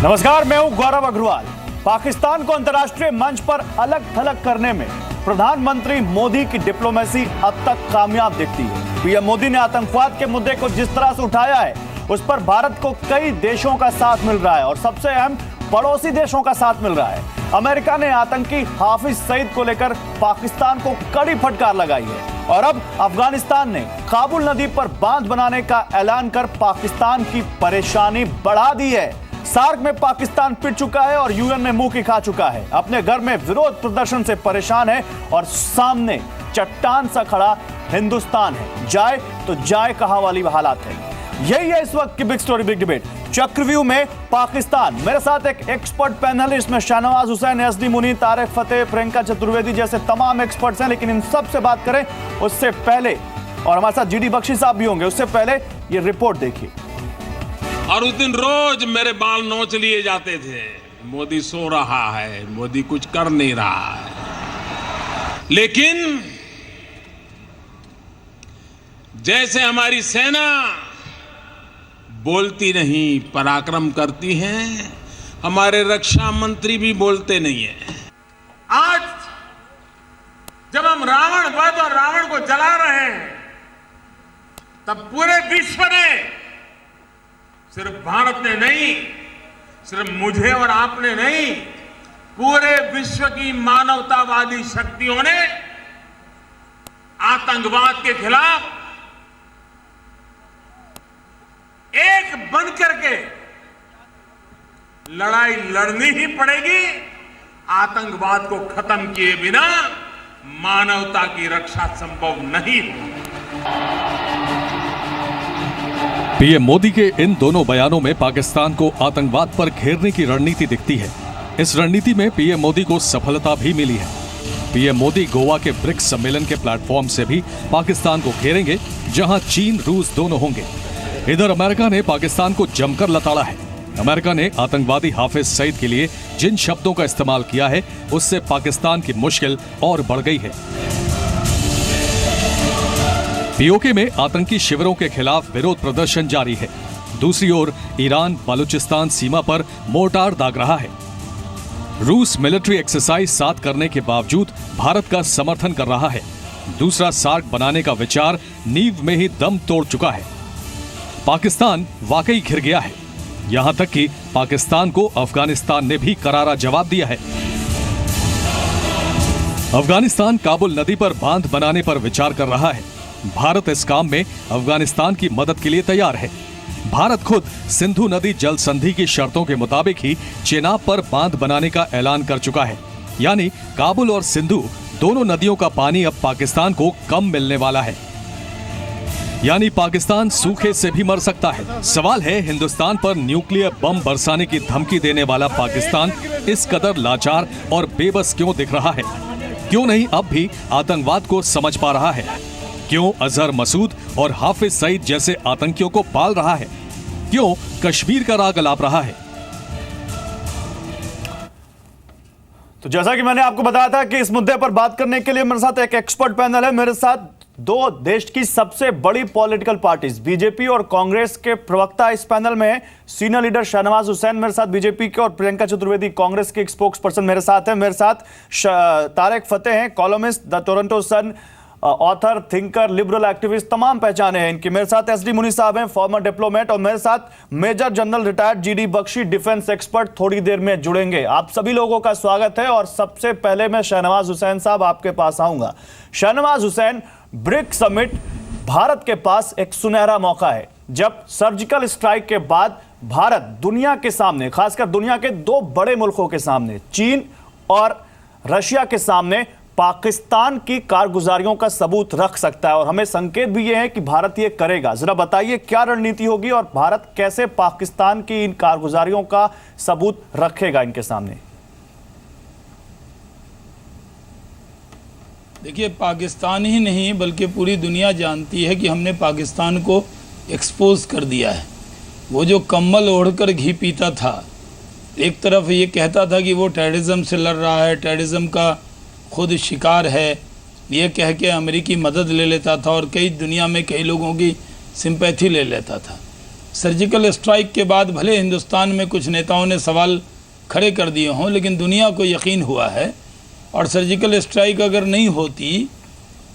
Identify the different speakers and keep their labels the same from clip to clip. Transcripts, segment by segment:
Speaker 1: नमस्कार, मैं हूं गौरव अग्रवाल। पाकिस्तान को अंतर्राष्ट्रीय मंच पर अलग थलग करने में प्रधानमंत्री मोदी की डिप्लोमेसी अब तक कामयाब दिखती है। पीएम मोदी ने आतंकवाद के मुद्दे को जिस तरह से उठाया है, उस पर भारत को कई देशों का साथ मिल रहा है और सबसे अहम पड़ोसी देशों का साथ मिल रहा है। अमेरिका ने आतंकी हाफिज सईद को लेकर पाकिस्तान को कड़ी फटकार लगाई है और अब अफगानिस्तान ने काबुल नदी पर बांध बनाने का ऐलान कर पाकिस्तान की परेशानी बढ़ा दी है। सार्क में पाकिस्तान पिट चुका है और यूएन में मुंह की खा चुका है। अपने घर में विरोध प्रदर्शन से परेशान है और सामने चट्टान सा खड़ा हिंदुस्तान है। जाए तो जाए कहां वाली हालात है। यही है इस वक्त की बिग स्टोरी बिग डिबेट। चक्रव्यूह में पाकिस्तान। मेरे साथ एक एक्सपर्ट पैनल है, इसमें शाहनवाज हुसैन, एसडी मुनीर, तारिक फतेह, प्रियंका चतुर्वेदी जैसे तमाम एक्सपर्ट्स हैं। लेकिन इन सब से बात करें उससे पहले, और हमारे साथ जीडी बख्शी साहब भी होंगे, उससे पहले ये रिपोर्ट देखिए।
Speaker 2: और उस दिन रोज मेरे बाल नोच लिए जाते थे, मोदी सो रहा है, मोदी कुछ कर नहीं रहा है। लेकिन जैसे हमारी सेना बोलती नहीं पराक्रम करती है, हमारे रक्षा मंत्री भी बोलते नहीं है। आज जब हम रावण वध और रावण को जला रहे हैं, तब पूरे विश्व ने, सिर्फ भारत ने नहीं, सिर्फ मुझे और आपने नहीं, पूरे विश्व की मानवतावादी शक्तियों ने आतंकवाद के खिलाफ एक बन करके लड़ाई लड़नी ही पड़ेगी। आतंकवाद को खत्म किए बिना मानवता की रक्षा संभव नहीं होगी।
Speaker 3: पीएम मोदी के इन दोनों बयानों में पाकिस्तान को आतंकवाद पर घेरने की रणनीति दिखती है। इस रणनीति में पीएम मोदी को सफलता भी मिली है। पीएम मोदी गोवा के ब्रिक्स सम्मेलन के प्लेटफॉर्म से भी पाकिस्तान को घेरेंगे, जहां चीन रूस दोनों होंगे। इधर अमेरिका ने पाकिस्तान को जमकर लताड़ा है। अमेरिका ने आतंकवादी हाफिज सईद के लिए जिन शब्दों का इस्तेमाल किया है, उससे पाकिस्तान की मुश्किल और बढ़ गई है। पीओके में आतंकी शिविरों के खिलाफ विरोध प्रदर्शन जारी है। दूसरी ओर ईरान बलूचिस्तान सीमा पर मोर्टार दाग रहा है। रूस मिलिट्री एक्सरसाइज साथ करने के बावजूद भारत का समर्थन कर रहा है। दूसरा सार्क बनाने का विचार नींव में ही दम तोड़ चुका है। पाकिस्तान वाकई घिर गया है। यहां तक कि पाकिस्तान को अफगानिस्तान ने भी करारा जवाब दिया है। अफगानिस्तान काबुल नदी पर बांध बनाने पर विचार कर रहा है। भारत इस काम में अफगानिस्तान की मदद के लिए तैयार है। भारत खुद सिंधु नदी जल संधि की शर्तों के मुताबिक ही चेनाब पर बांध बनाने का ऐलान कर चुका है। यानी काबुल और सिंधु दोनों नदियों का पानी अब पाकिस्तान को कम मिलने वाला है। यानी पाकिस्तान सूखे से भी मर सकता है। सवाल है, हिंदुस्तान पर न्यूक्लियर बम बरसाने की धमकी देने वाला पाकिस्तान इस कदर लाचार और बेबस क्यों दिख रहा है? क्यों नहीं अब भी आतंकवाद को समझ पा रहा है? क्यों अजहर मसूद और हाफिज सईद जैसे आतंकियों को पाल रहा है? क्यों कश्मीर का राग अलाप रहा है?
Speaker 1: तो जैसा कि मैंने आपको बताया था कि इस मुद्दे पर बात करने के लिए मेरे साथ एक एक्सपर्ट पैनल है। मेरे साथ दो देश की सबसे बड़ी पॉलिटिकल पार्टीज बीजेपी और कांग्रेस के प्रवक्ता इस पैनल में है। सीनियर लीडर शाहनवाज हुसैन मेरे साथ बीजेपी के, और प्रियंका चतुर्वेदी कांग्रेस के एक स्पोक्स पर्सन मेरे साथ है। मेरे साथ तारिक फतेह हैं, columnist, the Toronto Sun, author, thinker, liberal activist, तमाम पहचाने हैं इनकी। मेरे साथ एसडी मुनीर साहब हैं, फॉर्मर डिप्लोमेट, और मेरे साथ major general retired GD Bakshi, defence expert, थोड़ी देर में जुड़ेंगे। आप सभी लोगों का स्वागत है। और सबसे पहले मैं शाहनवाज हुसैन साहब आपके पास आऊंगा। शाहनवाज हुसैन, ब्रिक्स समिट भारत के पास एक सुनहरा मौका है। जब सर्जिकल स्ट्राइक के बाद भारत दुनिया के सामने, खासकर दुनिया के दो बड़े मुल्कों के सामने, चीन और रशिया के सामने, पाकिस्तान की कारगुजारियों का सबूत रख सकता है। और हमें संकेत भी यह है कि भारत ये करेगा। जरा बताइए क्या रणनीति होगी और भारत कैसे पाकिस्तान की इन कारगुजारियों का सबूत रखेगा इनके सामने?
Speaker 4: देखिए, पाकिस्तान ही नहीं बल्कि पूरी दुनिया जानती है कि हमने पाकिस्तान को एक्सपोज कर दिया है। वो जो कम्बल ओढ़कर घी पीता था, एक तरफ ये कहता था कि वो टेररिज्म से लड़ रहा है, टेररिज्म का खुद शिकार है, ये कह के अमेरिकी मदद ले लेता था और कई दुनिया में कई लोगों की सिंपैथी ले लेता था। सर्जिकल स्ट्राइक के बाद भले हिंदुस्तान में कुछ नेताओं ने सवाल खड़े कर दिए हों, लेकिन दुनिया को यकीन हुआ है। और सर्जिकल स्ट्राइक अगर नहीं होती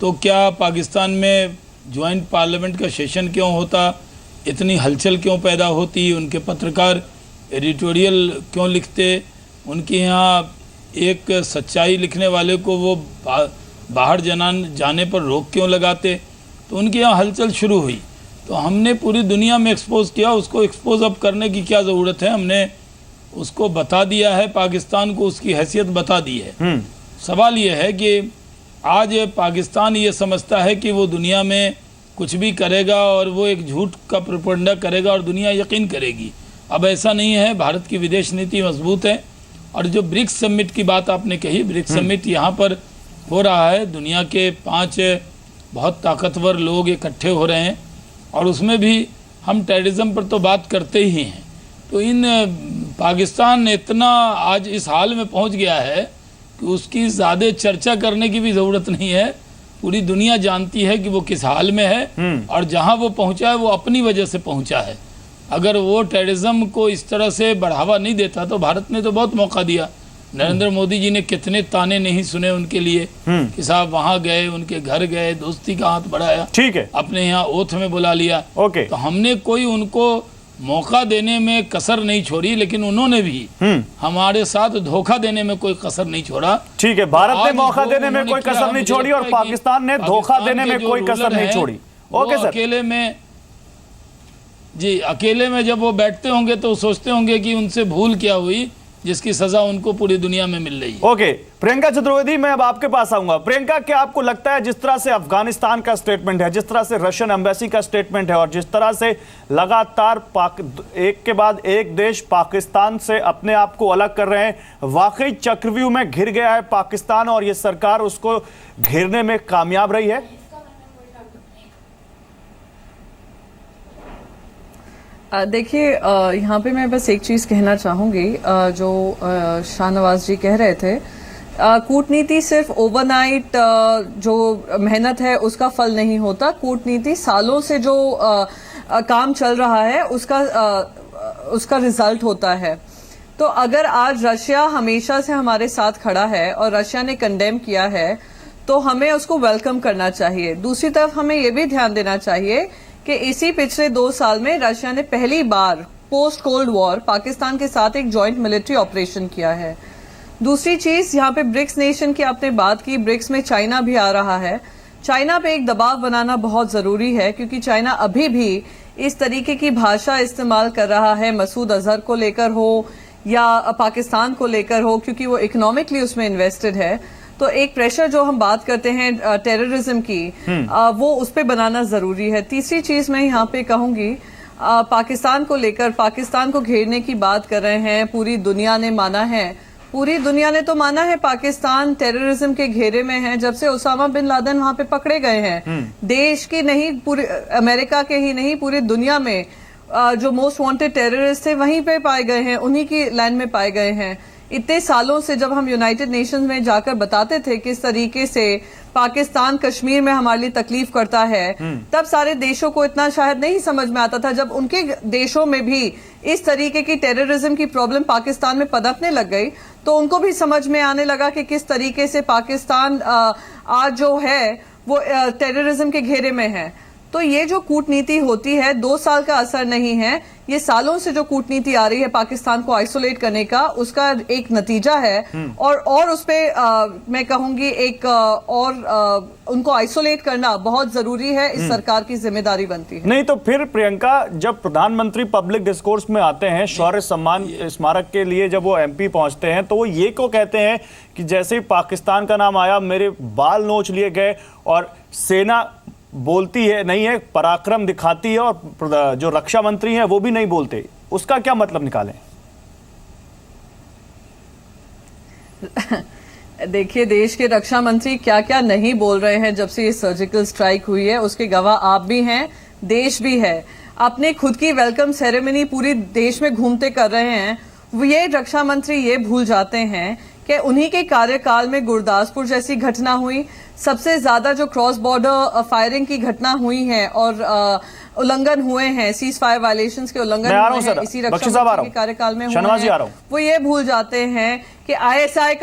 Speaker 4: तो क्या पाकिस्तान में ज्वाइंट पार्लियामेंट का सेशन क्यों होता, इतनी हलचल क्यों पैदा होती, उनके पत्रकार एडिटोरियल क्यों लिखते, उनके यहाँ एक सच्चाई लिखने वाले को वो बाहर जाने पर रोक क्यों लगाते। तो उनके यहाँ हलचल शुरू हुई तो हमने पूरी दुनिया में एक्सपोज किया। उसको एक्सपोज अब करने की क्या ज़रूरत है, हमने उसको बता दिया है, पाकिस्तान को उसकी हैसियत बता दी है। सवाल ये है कि आज पाकिस्तान ये समझता है कि वो दुनिया में कुछ भी करेगा और वो एक झूठ का प्रोपेगेंडा करेगा और दुनिया यकीन करेगी। अब ऐसा नहीं है, भारत की विदेश नीति मजबूत है। और जो ब्रिक्स समिट की बात आपने कही, ब्रिक्स समिट यहाँ पर हो रहा है, दुनिया के 5 बहुत ताकतवर लोग इकट्ठे हो रहे हैं और उसमें भी हम टेररिज्म पर तो बात करते ही हैं। तो पाकिस्तान इतना आज इस हाल में पहुँच गया है कि उसकी ज़्यादा चर्चा करने की भी ज़रूरत नहीं है। पूरी दुनिया जानती है कि वो किस हाल में है और जहाँ वो पहुँचा है वो अपनी वजह से पहुँचा है। अगर वो टेररिज्म को इस तरह से बढ़ावा नहीं देता तो भारत ने तो बहुत मौका दिया। नरेंद्र मोदी जी ने कितने ताने नहीं सुने उनके लिए कि साहब वहाँ गए, उनके घर गए, दोस्ती का हाथ बढ़ाया,
Speaker 1: ठीक है,
Speaker 4: अपने यहाँ ओथ में बुला लिया।
Speaker 1: ओके,
Speaker 4: तो हमने कोई उनको मौका देने में कसर नहीं छोड़ी, लेकिन उन्होंने भी हमारे साथ धोखा देने में कोई कसर नहीं छोड़ा।
Speaker 1: ठीक है, भारत ने मौका देने में कोई कसर नहीं छोड़ी और पाकिस्तान ने धोखा देने में कोई कसर नहीं छोड़ी। ओके सर, अकेले में जब वो बैठते होंगे तो सोचते होंगे कि उनसे भूल क्या हुई जिसकी सजा उनको पूरी दुनिया में मिल रही है। ओके, प्रियंका चतुर्वेदी, मैं अब आपके पास आऊंगा। प्रियंका, क्या आपको लगता है जिस तरह से अफगानिस्तान का स्टेटमेंट है, जिस तरह से रशियन एम्बेसी का स्टेटमेंट है और जिस तरह से लगातार एक के बाद एक देश पाकिस्तान से अपने आप को अलग कर रहे हैं, वाकई चक्रव्यूह में घिर गया है पाकिस्तान और ये सरकार उसको घेरने में कामयाब रही है?
Speaker 5: देखिए, यहाँ पे मैं बस एक चीज़ कहना चाहूँगी। जो शाहनवाज जी कह रहे थे, कूटनीति सिर्फ ओवरनाइट जो मेहनत है उसका फल नहीं होता। कूटनीति सालों से जो काम चल रहा है उसका रिजल्ट होता है। तो अगर आज रशिया हमेशा से हमारे साथ खड़ा है और रशिया ने कंडेम किया है तो हमें उसको वेलकम करना चाहिए। दूसरी तरफ हमें ये भी ध्यान देना चाहिए कि इसी पिछले 2 साल में रशिया ने पहली बार पोस्ट कोल्ड वॉर पाकिस्तान के साथ एक जॉइंट मिलिट्री ऑपरेशन किया है। दूसरी चीज, यहाँ पे ब्रिक्स नेशन की आपने बात की, ब्रिक्स में चाइना भी आ रहा है। चाइना पे एक दबाव बनाना बहुत जरूरी है क्योंकि चाइना अभी भी इस तरीके की भाषा इस्तेमाल कर रहा है, मसूद अजहर को लेकर हो या पाकिस्तान को लेकर हो, क्योंकि वो इकोनॉमिकली उसमें इन्वेस्टेड है। तो एक प्रेशर जो हम बात करते हैं टेररिज्म की, वो उस पे बनाना जरूरी है। तीसरी चीज मैं यहाँ पे कहूंगी, पाकिस्तान को लेकर, पाकिस्तान को घेरने की बात कर रहे हैं, पूरी दुनिया ने माना है, पूरी दुनिया ने तो माना है पाकिस्तान टेररिज्म के घेरे में है जब से उसामा बिन लादेन वहां पे पकड़े गए हैं। देश की नहीं, पूरे अमेरिका के ही नहीं, पूरी दुनिया में जो मोस्ट वांटेड टेररिस्ट थे वहीं पे पाए गए हैं, उन्हीं की लैंड में पाए गए हैं। इतने सालों से जब हम यूनाइटेड नेशंस में जाकर बताते थे किस तरीके से पाकिस्तान कश्मीर में हमारे लिए तकलीफ करता है, तब सारे देशों को इतना शायद नहीं समझ में आता था। जब उनके देशों में भी इस तरीके की टेररिज्म की प्रॉब्लम पाकिस्तान में पनपने लग गई तो उनको भी समझ में आने लगा कि किस तरीके से पाकिस्तान आज जो है वो टेररिज्म के घेरे में है। तो ये जो कूटनीति होती है 2 साल का असर नहीं है, ये सालों से जो कूटनीति आ रही है पाकिस्तान को आइसोलेट करने का, उसका एक नतीजा है। और उस पे मैं कहूंगी एक उनको आइसोलेट करना बहुत जरूरी है, इस सरकार की जिम्मेदारी बनती है।
Speaker 1: नहीं तो फिर प्रियंका, जब प्रधानमंत्री पब्लिक डिस्कोर्स में आते हैं शौर्य सम्मान स्मारक के लिए, जब वो एमपी पहुंचते हैं तो वो ये को कहते हैं कि जैसे ही पाकिस्तान का नाम आया मेरे बाल नोच लिए गए, और सेना बोलती है नहीं है, पराक्रम दिखाती है, और जो रक्षा मंत्री हैं वो भी नहीं बोलते। उसका क्या मतलब निकालें?
Speaker 5: देखिए, देश के रक्षा मंत्री क्या क्या नहीं बोल रहे हैं जब से ये सर्जिकल स्ट्राइक हुई है, उसके गवाह आप भी हैं, देश भी है। अपने खुद की वेलकम सेरेमनी पूरी देश में घूमते कर रहे हैं। ये रक्षा मंत्री ये भूल जाते हैं कि उन्हीं के कार्यकाल में गुरदासपुर जैसी घटना हुई, सबसे ज्यादा जो क्रॉस बॉर्डर फायरिंग की घटना हुई है, और उल्लंघन हुए हैं, सीज फायर वायलेशंस के उल्लंघन
Speaker 1: मैं आ रहा हूं
Speaker 5: हुए हैं
Speaker 1: सर,
Speaker 5: इसी
Speaker 1: बख्शी
Speaker 5: रक्षा
Speaker 1: साहब आ
Speaker 5: मंत्री
Speaker 1: रहा
Speaker 5: के
Speaker 1: हूं,
Speaker 5: कार्यकाल में हुए
Speaker 1: शहनवाज जी आ
Speaker 5: हैं,
Speaker 1: रहा हूं।
Speaker 5: वो ये भूल जाते हैं कि आईएसआई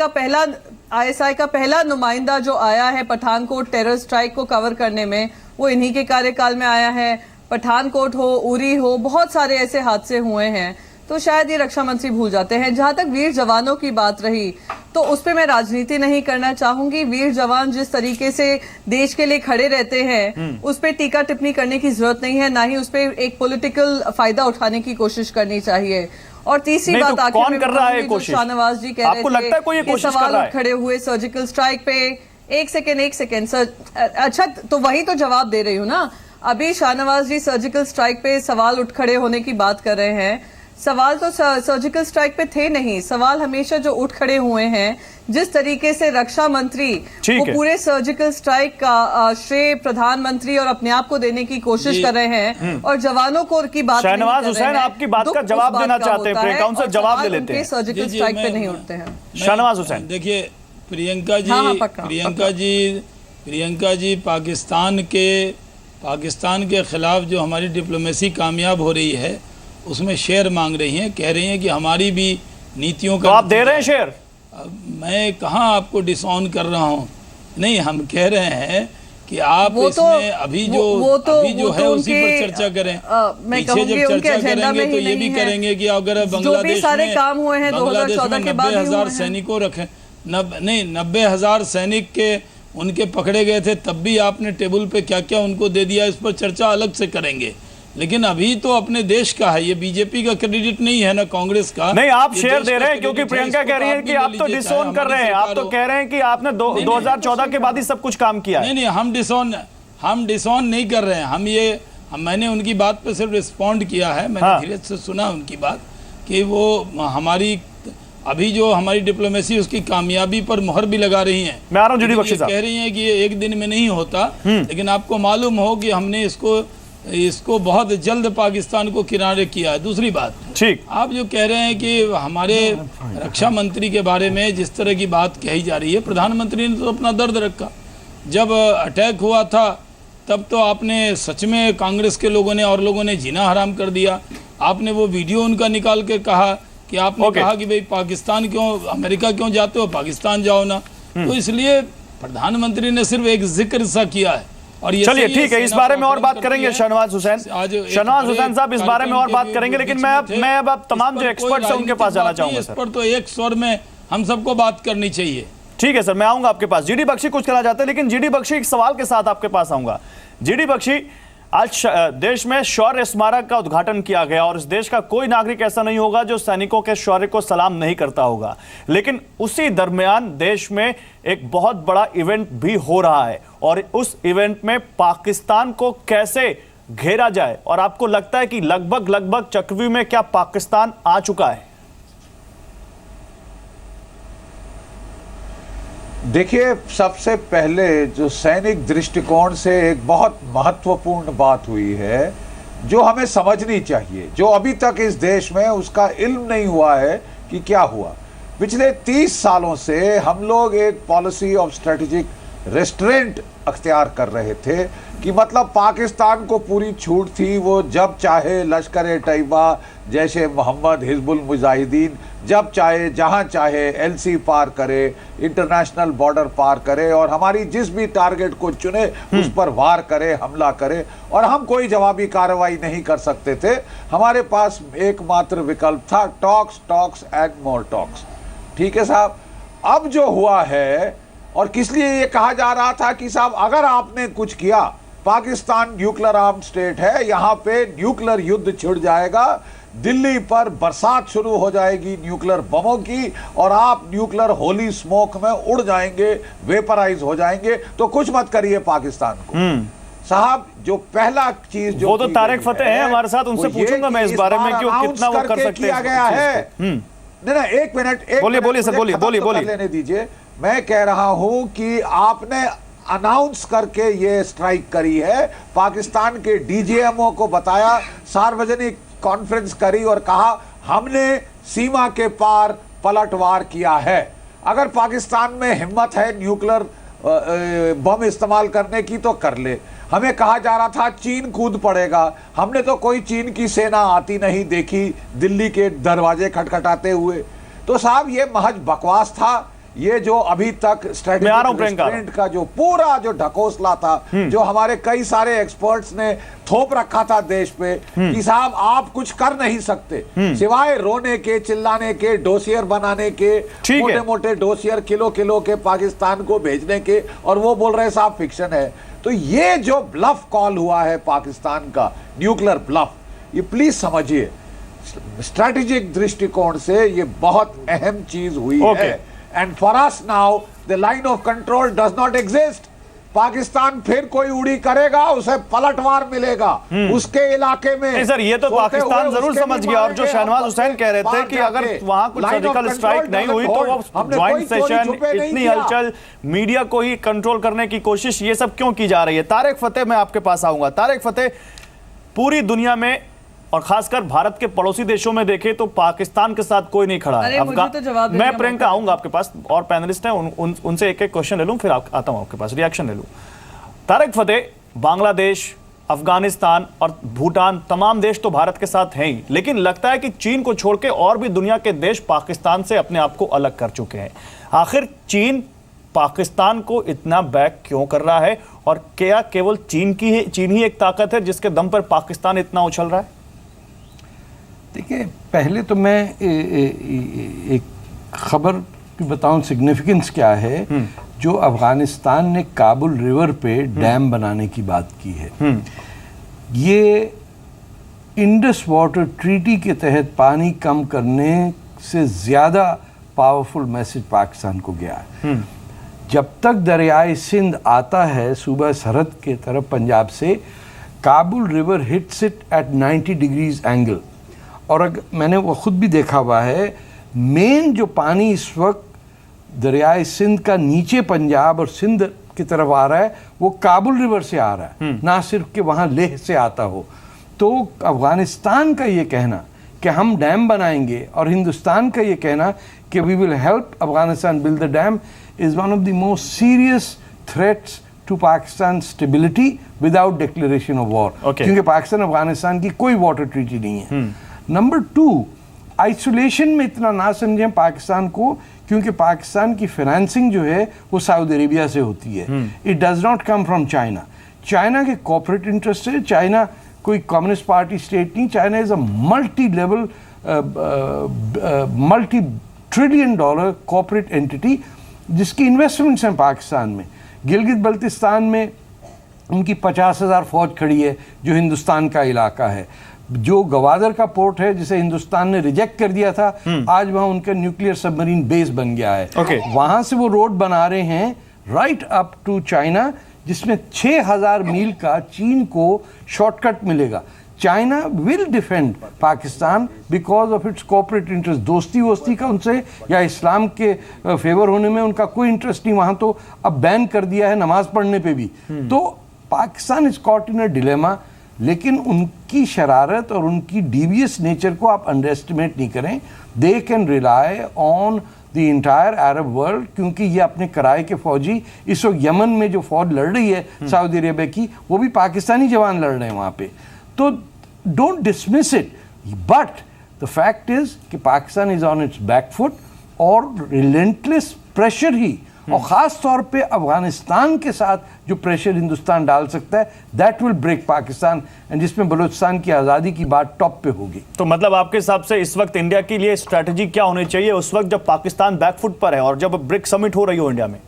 Speaker 5: का पहला नुमाइंदा जो आया है पठानकोट टेरर स्ट्राइक को कवर करने में, वो इन्हीं के कार्यकाल में आया है। पठानकोट हो, उरी हो, बहुत सारे ऐसे हादसे हुए हैं, तो शायद ये रक्षा मंत्री भूल जाते हैं। जहां तक वीर जवानों की बात रही, तो उस पे मैं राजनीति नहीं करना चाहूंगी। वीर जवान जिस तरीके से देश के लिए खड़े रहते हैं, उस पे टीका टिप्पणी करने की जरूरत नहीं है, ना ही उस पे एक पॉलिटिकल फायदा उठाने की कोशिश करनी चाहिए। और तीसरी
Speaker 1: नहीं,
Speaker 5: बात
Speaker 1: तो
Speaker 5: आखिर
Speaker 1: कौन
Speaker 5: में
Speaker 1: कर रहा है
Speaker 5: बोलूंगी, जो
Speaker 1: कोशिश?
Speaker 5: शाहनवाज जी कह रहे
Speaker 1: आपको लगता है कोई ये
Speaker 5: कि
Speaker 1: कोशिश कर
Speaker 5: सवाल
Speaker 1: रहा है?
Speaker 5: उठ खड़े हुए सर्जिकल स्ट्राइक पे। एक सेकेंड सर, अच्छा तो वही तो जवाब दे रही हूँ ना। अभी शाहनवाज जी सर्जिकल स्ट्राइक पे सवाल उठ खड़े होने की बात कर रहे हैं, सवाल तो सर्जिकल स्ट्राइक पे थे नहीं। सवाल हमेशा जो उठ खड़े हुए हैं, जिस तरीके से रक्षा मंत्री वो पूरे सर्जिकल स्ट्राइक का श्रेय प्रधानमंत्री और अपने आप को देने की कोशिश कर रहे हैं, और जवानों को की बात नहीं कर रहे हैं।
Speaker 1: शहनवाज हुसैन आपकी बात का जवाब देना चाहते हैं, प्रियंका उनसे जवाब ले लेते हैं।
Speaker 5: सर्जिकल स्ट्राइक पे नहीं उठते हैं।
Speaker 1: शहनवाज हुसैन,
Speaker 4: देखिए प्रियंका जी,
Speaker 5: हाँ,
Speaker 4: प्रियंका जी पाकिस्तान के खिलाफ जो हमारी डिप्लोमेसी कामयाब हो रही है, उसमें शेयर मांग रही हैं, कह रही हैं कि हमारी भी नीतियों का।
Speaker 1: तो आप दे रहे हैं शेयर?
Speaker 4: मैं कहाँ आपको डिसऑन कर रहा हूँ, नहीं, हम कह रहे हैं कि आप इसमें अभी जो है उसी पर चर्चा करें। पीछे जब चर्चा करेंगे तो ये भी करेंगे कि अगर बांग्लादेश में
Speaker 5: काम हुए हैं 2014 के बाद
Speaker 4: 90,000 सैनिकों रखे, 90,000 सैनिक के उनके पकड़े गए थे, तब भी आपने टेबल पे क्या क्या उनको दे दिया, इस पर चर्चा अलग से करेंगे। लेकिन अभी तो अपने देश का है, ये बीजेपी का क्रेडिट नहीं है ना कांग्रेस का।
Speaker 1: नहीं, आप शेयर दे रहे हैं क्योंकि प्रियंका कह रही है कि आप तो डिसोन कर रहे हैं। आप तो कह रहे हैं कि आपने 2014 के बाद ही सब कुछ काम किया है।
Speaker 4: नहीं, हम डिसोन नहीं कर रहे हैं। मैंने उनकी बात पे सिर्फ रिस्पॉन्ड किया है। मैंने धीरे से सुना उनकी बात कि वो हमारी अभी जो हमारी डिप्लोमेसी उसकी कामयाबी पर मुहर भी लगा रही हैं।
Speaker 1: मैं आ रहा हूं, जीडी बख्शी साहब
Speaker 4: कह रही हैं कि ये एक दिन में नहीं होता, लेकिन आपको मालूम हो कि हमने इसको बहुत जल्द पाकिस्तान को किनारे किया है। दूसरी बात,
Speaker 1: ठीक,
Speaker 4: आप जो कह रहे हैं कि हमारे रक्षा मंत्री के बारे में जिस तरह की बात कही जा रही है, प्रधानमंत्री ने तो अपना दर्द रखा। जब अटैक हुआ था तब तो आपने सच में कांग्रेस के लोगों ने और लोगों ने जीना हराम कर दिया। आपने वो वीडियो उनका निकाल के कहा कि आपने कहा कि भाई पाकिस्तान क्यों, अमेरिका क्यों जाते हो, पाकिस्तान जाओ ना। तो इसलिए प्रधानमंत्री ने सिर्फ एक जिक्र सा किया है। और ये
Speaker 1: चलिए ठीक है, इस बारे में और बात करेंगे शहनवाज हुसैन साहब, इस बारे में और बात करेंगे। लेकिन मैं अब तमाम जो एक्सपर्ट्स हैं उनके पास जाना चाहूंगा।
Speaker 4: इस पर तो एक स्वर में हम सबको बात करनी चाहिए।
Speaker 1: ठीक है सर, मैं आऊंगा आपके पास। जीडी बख्शी कुछ कहना चाहते हैं, लेकिन जीडी बख्शी एक सवाल के साथ आपके पास आऊंगा। जीडी बख्शी, आज देश में शौर्य स्मारक का उद्घाटन किया गया और इस देश का कोई नागरिक ऐसा नहीं होगा जो सैनिकों के शौर्य को सलाम नहीं करता होगा। लेकिन उसी दरमियान देश में एक बहुत बड़ा इवेंट भी हो रहा है और उस इवेंट में पाकिस्तान को कैसे घेरा जाए, और आपको लगता है कि लगभग चक्रव्यूह में क्या पाकिस्तान आ चुका है?
Speaker 6: देखिए, सबसे पहले जो सैनिक दृष्टिकोण से एक बहुत महत्वपूर्ण बात हुई है जो हमें समझनी चाहिए, जो अभी तक इस देश में उसका इल्म नहीं हुआ है कि क्या हुआ। पिछले 30 सालों से हम लोग एक पॉलिसी ऑफ स्ट्रेटेजिक रेस्ट्रेंट अख्तियार कर रहे थे कि मतलब पाकिस्तान को पूरी छूट थी, वो जब चाहे लश्कर तैयबा, जैशे मोहम्मद, हिजबुल मुजाहिदीन जब चाहे जहां चाहे एलसी पार करे, इंटरनेशनल बॉर्डर पार करे और हमारी जिस भी टारगेट को चुने उस पर वार करे, हमला करे, और हम कोई जवाबी कार्रवाई नहीं कर सकते थे। हमारे पास एकमात्र विकल्प था टॉक्स एंड मोर टॉक्स। ठीक है साहब, अब जो हुआ है, और किस लिए ये कहा जा रहा था कि साहब अगर आपने कुछ किया, पाकिस्तान न्यूक्लियर आर्म स्टेट है, यहाँ पे न्यूक्लियर युद्ध छिड़ जाएगा, दिल्ली पर बरसात शुरू हो जाएगी न्यूक्लियर बमों की, और आप न्यूक्लियर होली स्मोक में उड़ जाएंगे, वेपराइज हो जाएंगे, तो कुछ मत करिए पाकिस्तान को। साहब, जो पहला चीज जो
Speaker 1: वो तो तारिक फतेह है हमारे साथ, उनसे पूछूंगा मैं इस बारे में कि कितना वो कर सकते हैं।
Speaker 6: गया है नहीं, एक मिनट,
Speaker 1: बोलिए सर, बोलिए
Speaker 6: लेने दीजिए। मैं कह रहा हूं कि आपने अनाउंस करके ये स्ट्राइक करी है, पाकिस्तान के डीजीएमओ को बताया, सार्वजनिक कॉन्फ्रेंस करी और कहा हमने सीमा के पार पलटवार किया है। अगर पाकिस्तान में हिम्मत है न्यूक्लियर बम इस्तेमाल करने की तो कर ले। हमें कहा जा रहा था चीन कूद पड़ेगा, हमने तो कोई चीन की सेना आती नहीं देखी दिल्ली के दरवाजे खटखटाते हुए। तो साहब ये महज बकवास था। ये जो अभी तक स्ट्रेटेजिक रेस्टोरेंट का जो पूरा जो ढकोसला था, जो हमारे कई सारे एक्सपर्ट्स ने थोप रखा था देश पे कि साहब आप कुछ कर नहीं सकते सिवाय रोने के, चिल्लाने के, डोसियर बनाने के, मोटे मोटे डोसियर किलो किलो के पाकिस्तान को भेजने के, और वो बोल रहे साहब फिक्शन है। तो ये जो ब्लफ कॉल हुआ है पाकिस्तान का, न्यूक्लियर ब्लफ, ये प्लीज समझिए स्ट्रेटेजिक दृष्टिकोण से ये बहुत अहम चीज हुई है। And for us now the line of control does not exist. Pakistan फिर कोई उड़ी करेगा, उसे पलटवार मिलेगा उसके इलाके में।
Speaker 1: नहीं सर, ये तो पाकिस्तान जरूर समझ गया। और जो शहनवाज हुसैन कह रहे थे कि अगर वहां कुछ सर्जिकल स्ट्राइक नहीं हुई तो वो ज्वाइंट सेशन, इतनी हलचल, मीडिया को ही कंट्रोल करने की कोशिश, ये सब क्यों की जा रही है? तारिक फतेह, मैं आपके पास आऊंगा। तारिक फतेह, पूरी दुनिया में और खासकर भारत के पड़ोसी देशों में देखें तो पाकिस्तान के साथ कोई नहीं खड़ा है।
Speaker 5: तो
Speaker 1: मैं प्रियंका आऊंगा आपके पास, और पैनलिस्ट हैं उनसे एक एक क्वेश्चन ले लूं, फिर आता हूं आपके पास, रिएक्शन ले लूं। तारिक फतेह, बांग्लादेश, अफगानिस्तान और भूटान, तमाम देश तो भारत के साथ हैं ही, लेकिन लगता है कि चीन को छोड़ के और भी दुनिया के देश पाकिस्तान से अपने आप को अलग कर चुके हैं। आखिर चीन पाकिस्तान को इतना बैक क्यों कर रहा है, और क्या केवल चीन ही एक ताकत है जिसके दम पर पाकिस्तान इतना उछल रहा है?
Speaker 7: देखिए, पहले तो मैं एक खबर की बताऊं सिग्निफिकेंस क्या है। जो अफगानिस्तान ने काबुल रिवर पे डैम बनाने की बात की है, ये इंडस वाटर ट्रीटी के तहत पानी कम करने से ज़्यादा पावरफुल मैसेज पाकिस्तान को गया है। जब तक दरियाए सिंध आता है सूबा सरहद के तरफ पंजाब से, Kabul river hits it at 90 degrees angle. और मैंने वो खुद भी देखा हुआ है, मेन जो पानी इस वक्त दरियाए सिंध का नीचे पंजाब और सिंध की तरफ आ रहा है, वो काबुल रिवर से आ रहा है, ना सिर्फ कि वहाँ लेह से आता हो। तो अफगानिस्तान का ये कहना कि हम डैम बनाएंगे और हिंदुस्तान का ये कहना कि we will help Afghanistan build the dam is one of the most serious threats to Pakistan stability without declaration of war. क्योंकि पाकिस्तान अफगानिस्तान की कोई वाटर ट्रीटी नहीं है। नंबर 2, आइसोलेशन में इतना ना समझें पाकिस्तान को, क्योंकि पाकिस्तान की फाइनेंसिंग जो है वो सऊदी अरेबिया से होती है। It does not come from China. China के कॉर्पोरेट इंटरेस्ट है। चाइना कोई कम्युनिस्ट पार्टी स्टेट नहीं। China is a multi level multi trillion dollar corporate entity जिसकी इन्वेस्टमेंट्स हैं पाकिस्तान में। गिलगित बल्तिस्तान में उनकी 50,000 फौज खड़ी है जो हिंदुस्तान का इलाका है। जो गवादर का पोर्ट है जिसे हिंदुस्तान ने रिजेक्ट कर दिया था, आज वहाँ उनका न्यूक्लियर सबमरीन बेस बन गया है। वहाँ से वो रोड बना रहे हैं राइट अप टू चाइना, जिसमें 6,000 मील का चीन को शॉर्टकट मिलेगा। China will defend Pakistan because of its corporate interest. दोस्ती वोस्ती का उनसे या इस्लाम के फेवर होने में उनका कोई इंटरेस्ट नहीं। वहाँ तो अब बैन कर दिया है नमाज पढ़ने पे भी। तो Pakistan is caught in a dilemma. लेकिन उनकी शरारत और उनकी डीवियस नेचर को आप अंडर एस्टिमेट नहीं करें। They can rely on the entire Arab world, क्योंकि ये अपने किराए के फौजी, इस वक्त यमन में जो फौज लड़ रही है सऊदी अरेबिया की, वो भी पाकिस्तानी जवान लड़ रहे हैं वहाँ पे। तो don't dismiss it, but the fact is कि Pakistan is on its back foot और रिलेंटलेस प्रेशर ही, और ख़ास तौर पे अफगानिस्तान के साथ जो प्रेशर हिंदुस्तान डाल सकता है, that will break Pakistan, and जिसमें बलूचिस्तान की आज़ादी की बात टॉप पे होगी।
Speaker 1: तो मतलब आपके हिसाब से इस वक्त इंडिया के लिए स्ट्रैटेजी क्या होनी चाहिए उस वक्त जब पाकिस्तान बैकफुट पर है और जब ब्रिक्स समिट हो रही हो इंडिया में?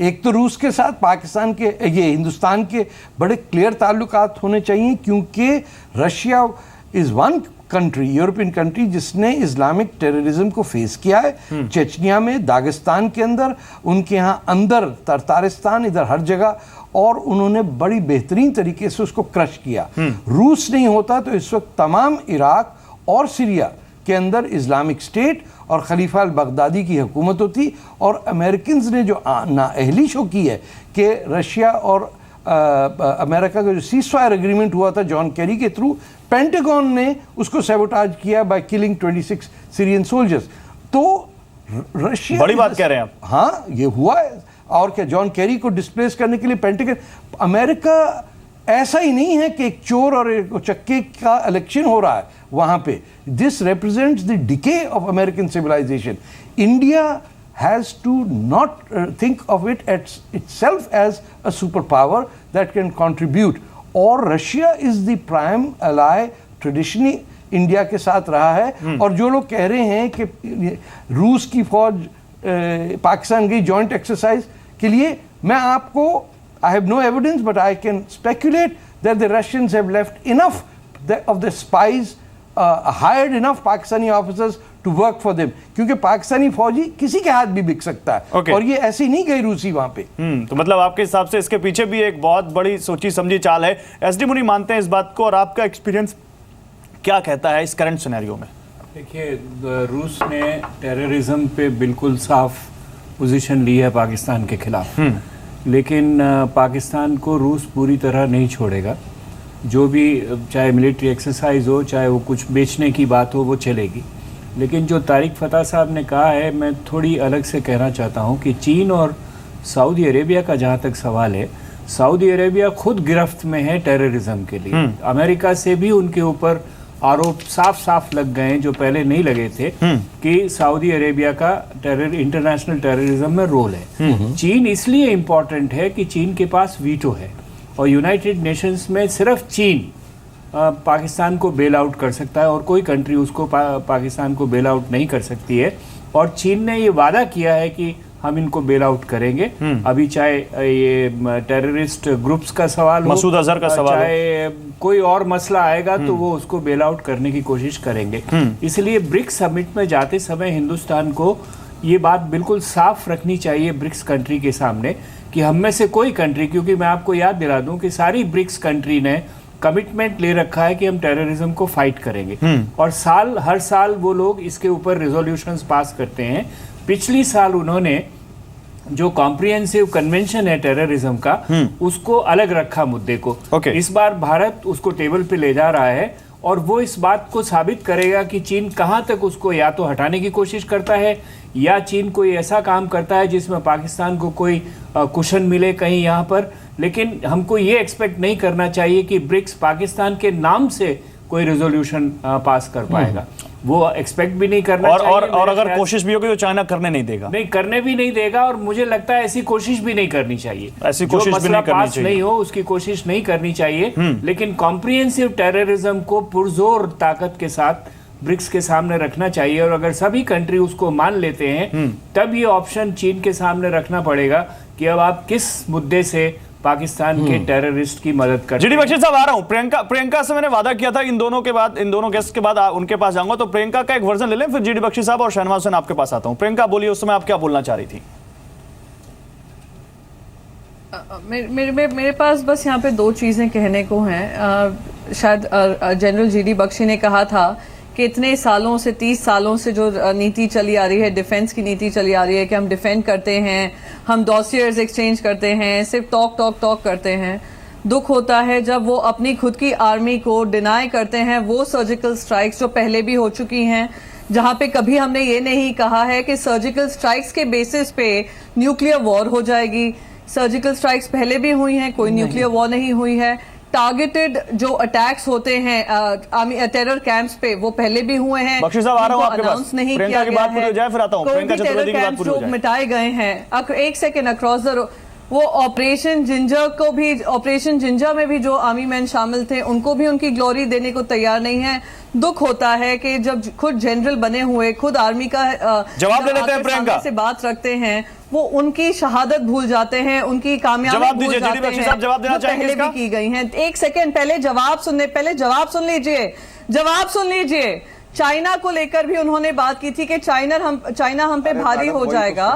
Speaker 7: एक तो रूस के साथ पाकिस्तान के, ये हिंदुस्तान के बड़े क्लियर ताल्लुकात होने चाहिए, क्योंकि Russia is one country, European country, जिसने इस्लामिक टेररिज्म को फेस किया है। चेचनिया में, दागिस्तान के अंदर, उनके यहाँ अंदर तरतारिस्तान, इधर हर जगह, और उन्होंने बड़ी बेहतरीन तरीके से उसको क्रश किया। रूस नहीं होता तो इस वक्त तमाम इराक और सीरिया के अंदर इस्लामिक स्टेट और खलीफा अल बगदादी की हुकूमत होती। और अमेरिकन ने जो नाअहली शो की है कि रशिया और अमेरिका का जो सीज़फायर एग्रीमेंट हुआ था जॉन कैरी के थ्रू, पेंटागन ने उसको सैबोटाज किया बाय किलिंग 26 सीरियन सोल्जर्स। तो रशिया,
Speaker 1: बड़ी बात कह रहे हैं आप।
Speaker 7: हाँ, ये हुआ है। और क्या, जॉन कैरी को डिस्प्लेस करने के लिए पेंटागन, अमेरिका ऐसा ही नहीं है कि एक चोर और एक उचक्के का इलेक्शन हो रहा है वहां पे. This represents the decay of American civilization. India has to not think of it as itself as a superpower that can contribute. और Russia is the prime ally traditionally India के साथ रहा है. और जो लोग कह रहे हैं कि रूस की फौज पाकिस्तान गई जॉइंट एक्सरसाइज के लिए, मैं आपको I have no evidence but I can speculate that the Russians have left enough of the spies, hired enough Pakistani officers to work for them. क्योंकि पाकिस्तानी फौजी किसी के हाथ भी बिक सकता है.
Speaker 1: Okay.
Speaker 7: और ये ऐसे नहीं गई रूसी वहां पे.
Speaker 1: तो मतलब आपके हिसाब से इसके पीछे भी एक बहुत बड़ी सोची समझी चाल है. एसडी मुनि मानते हैं इस बात को, और आपका एक्सपीरियंस क्या कहता है इस करंट सिनेरियो में?
Speaker 8: देखिए, रूस ने टेररिज्म पे बिल्कुल साफ पोजीशन ली है पाकिस्तान के खिलाफ, लेकिन पाकिस्तान को रूस पूरी तरह नहीं छोड़ेगा. जो भी, चाहे मिलिट्री एक्सरसाइज हो, चाहे वो कुछ बेचने की बात हो, वो चलेगी. लेकिन जो तारिक फतह साहब ने कहा है, मैं थोड़ी अलग से कहना चाहता हूँ कि चीन और सऊदी अरेबिया का जहाँ तक सवाल है, सऊदी अरेबिया खुद गिरफ्त में है टेररिज्म के लिए. अमेरिका से भी उनके ऊपर आरोप साफ साफ लग गए हैं, जो पहले नहीं लगे थे, कि सऊदी अरेबिया का इंटरनेशनल टेररिज्म में रोल है. चीन इसलिए इम्पॉर्टेंट है कि चीन के पास वीटो है, और यूनाइटेड नेशंस में सिर्फ चीन पाकिस्तान को बेल आउट कर सकता है, और कोई कंट्री उसको पाकिस्तान को बेल आउट नहीं कर सकती है. और चीन ने ये वादा किया है कि हम इनको बेल आउट करेंगे. अभी चाहे ये टेररिस्ट ग्रुप्स का सवाल हो,
Speaker 1: मसूद अजहर का सवाल,
Speaker 8: चाहे कोई और मसला आएगा, तो वो उसको बेल आउट करने की कोशिश करेंगे. इसलिए ब्रिक्स समिट में जाते समय हिंदुस्तान को ये बात बिल्कुल साफ रखनी चाहिए ब्रिक्स कंट्री के सामने कि हम में से कोई कंट्री, क्योंकि मैं आपको याद दिला दूं कि सारी ब्रिक्स कंट्री ने कमिटमेंट ले रखा है कि हम टेररिज्म को फाइट करेंगे, और हर साल वो लोग इसके ऊपर रेजोल्यूशंस पास करते हैं. पिछली साल उन्होंने जो कॉम्प्रिहेंसिव कन्वेंशन है टेररिज्म का, उसको अलग रखा मुद्दे को. इस बार भारत उसको टेबल पे ले जा रहा है, और वो इस बात को साबित करेगा कि चीन कहाँ तक उसको या तो हटाने की कोशिश करता है, या चीन कोई ऐसा काम करता है जिसमें पाकिस्तान को कोई कुशन मिले कहीं यहाँ पर. लेकिन हमको ये एक्सपेक्ट नहीं करना चाहिए कि ब्रिक्स पाकिस्तान के नाम से कोई रेजोल्यूशन पास कर पाएगा. वो एक्सपेक्ट भी नहीं करना चाहिए.
Speaker 1: और अगर कोशिश भी होगी तो चाइना करने नहीं देगा.
Speaker 8: नहीं, करने भी नहीं देगा, और मुझे लगता है ऐसी कोशिश भी नहीं करनी चाहिए.
Speaker 1: ऐसी कोशिश भी नहीं करनी चाहिए.
Speaker 8: नहीं हो उसकी कोशिश नहीं करनी चाहिए. लेकिन कॉम्प्रिहेंसिव टेररिज्म को पुरजोर ताकत के साथ ब्रिक्स के सामने रखना चाहिए, और अगर सभी कंट्री उसको मान लेते हैं, तब ये ऑप्शन चीन के सामने रखना पड़ेगा कि अब आप किस मुद्दे से पाकिस्तान के टेररिस्ट की मदद कर.
Speaker 1: जीडी बख्शी साहब, आ रहा हूं. प्रियंका से मैंने वादा किया था इन दोनों गेस्ट के बाद उनके पास जाऊंगा, तो प्रियंका का एक वर्जन ले लें, फिर जीडी बख्शी साहब और शहनवाज हुसैन आपके पास आता हूं. प्रियंका बोलिए, उस समय आप क्या बोलना चाह रही थी?
Speaker 5: मेरे पास बस यहाँ पे दो चीजें कहने को हैं. शायद जनरल जीडी बख्शी ने कहा था कि इतने सालों से 30 सालों से जो नीति चली आ रही है, डिफेंस की नीति चली आ रही है कि हम डिफेंड करते हैं, हम डॉसियर्स एक्सचेंज करते हैं, सिर्फ टॉक करते हैं. दुख होता है जब वो अपनी खुद की आर्मी को डिनाई करते हैं वो सर्जिकल स्ट्राइक्स जो पहले भी हो चुकी हैं, जहां पे कभी हमने ये नहीं कहा है कि सर्जिकल स्ट्राइक्स के बेसिस पे न्यूक्लियर वॉर हो जाएगी. सर्जिकल स्ट्राइक्स पहले भी हुई हैं, कोई न्यूक्लियर वॉर नहीं हुई है. टारगेटेड जो अटैक्स होते हैं टेरर कैंप्स पे, वो पहले भी हुए हैं.
Speaker 1: बख्शी साहब, आ रहा हूं आपके पास.
Speaker 5: नहीं
Speaker 1: प्रियंका की बात पूरी हो जाए फिर आता हूं. प्रियंका चतुर्वेदी की बात पूरी हो जाए.
Speaker 5: मिटाए गए हैं. एक सेकेंड, अक्रॉस द वो ऑपरेशन जिंजर में भी जो आर्मी मैन शामिल थे, उनको भी उनकी ग्लोरी देने को तैयार नहीं है. दुख होता है कि जब खुद जनरल बने हुए, खुद आर्मी का
Speaker 1: जवाब ले लेते हैं प्रियंका
Speaker 5: से बात रखते हैं, वो उनकी शहादत भूल जाते हैं, उनकी कामयाबी भूल जाते हैं.
Speaker 1: जवाब देना चाहेंगे
Speaker 5: पहले भी की गई हैं. एक सेकेंड, पहले जवाब सुन लीजिए. चाइना को लेकर भी उन्होंने बात की थी कि चाइना हम पे भारी हो जाएगा.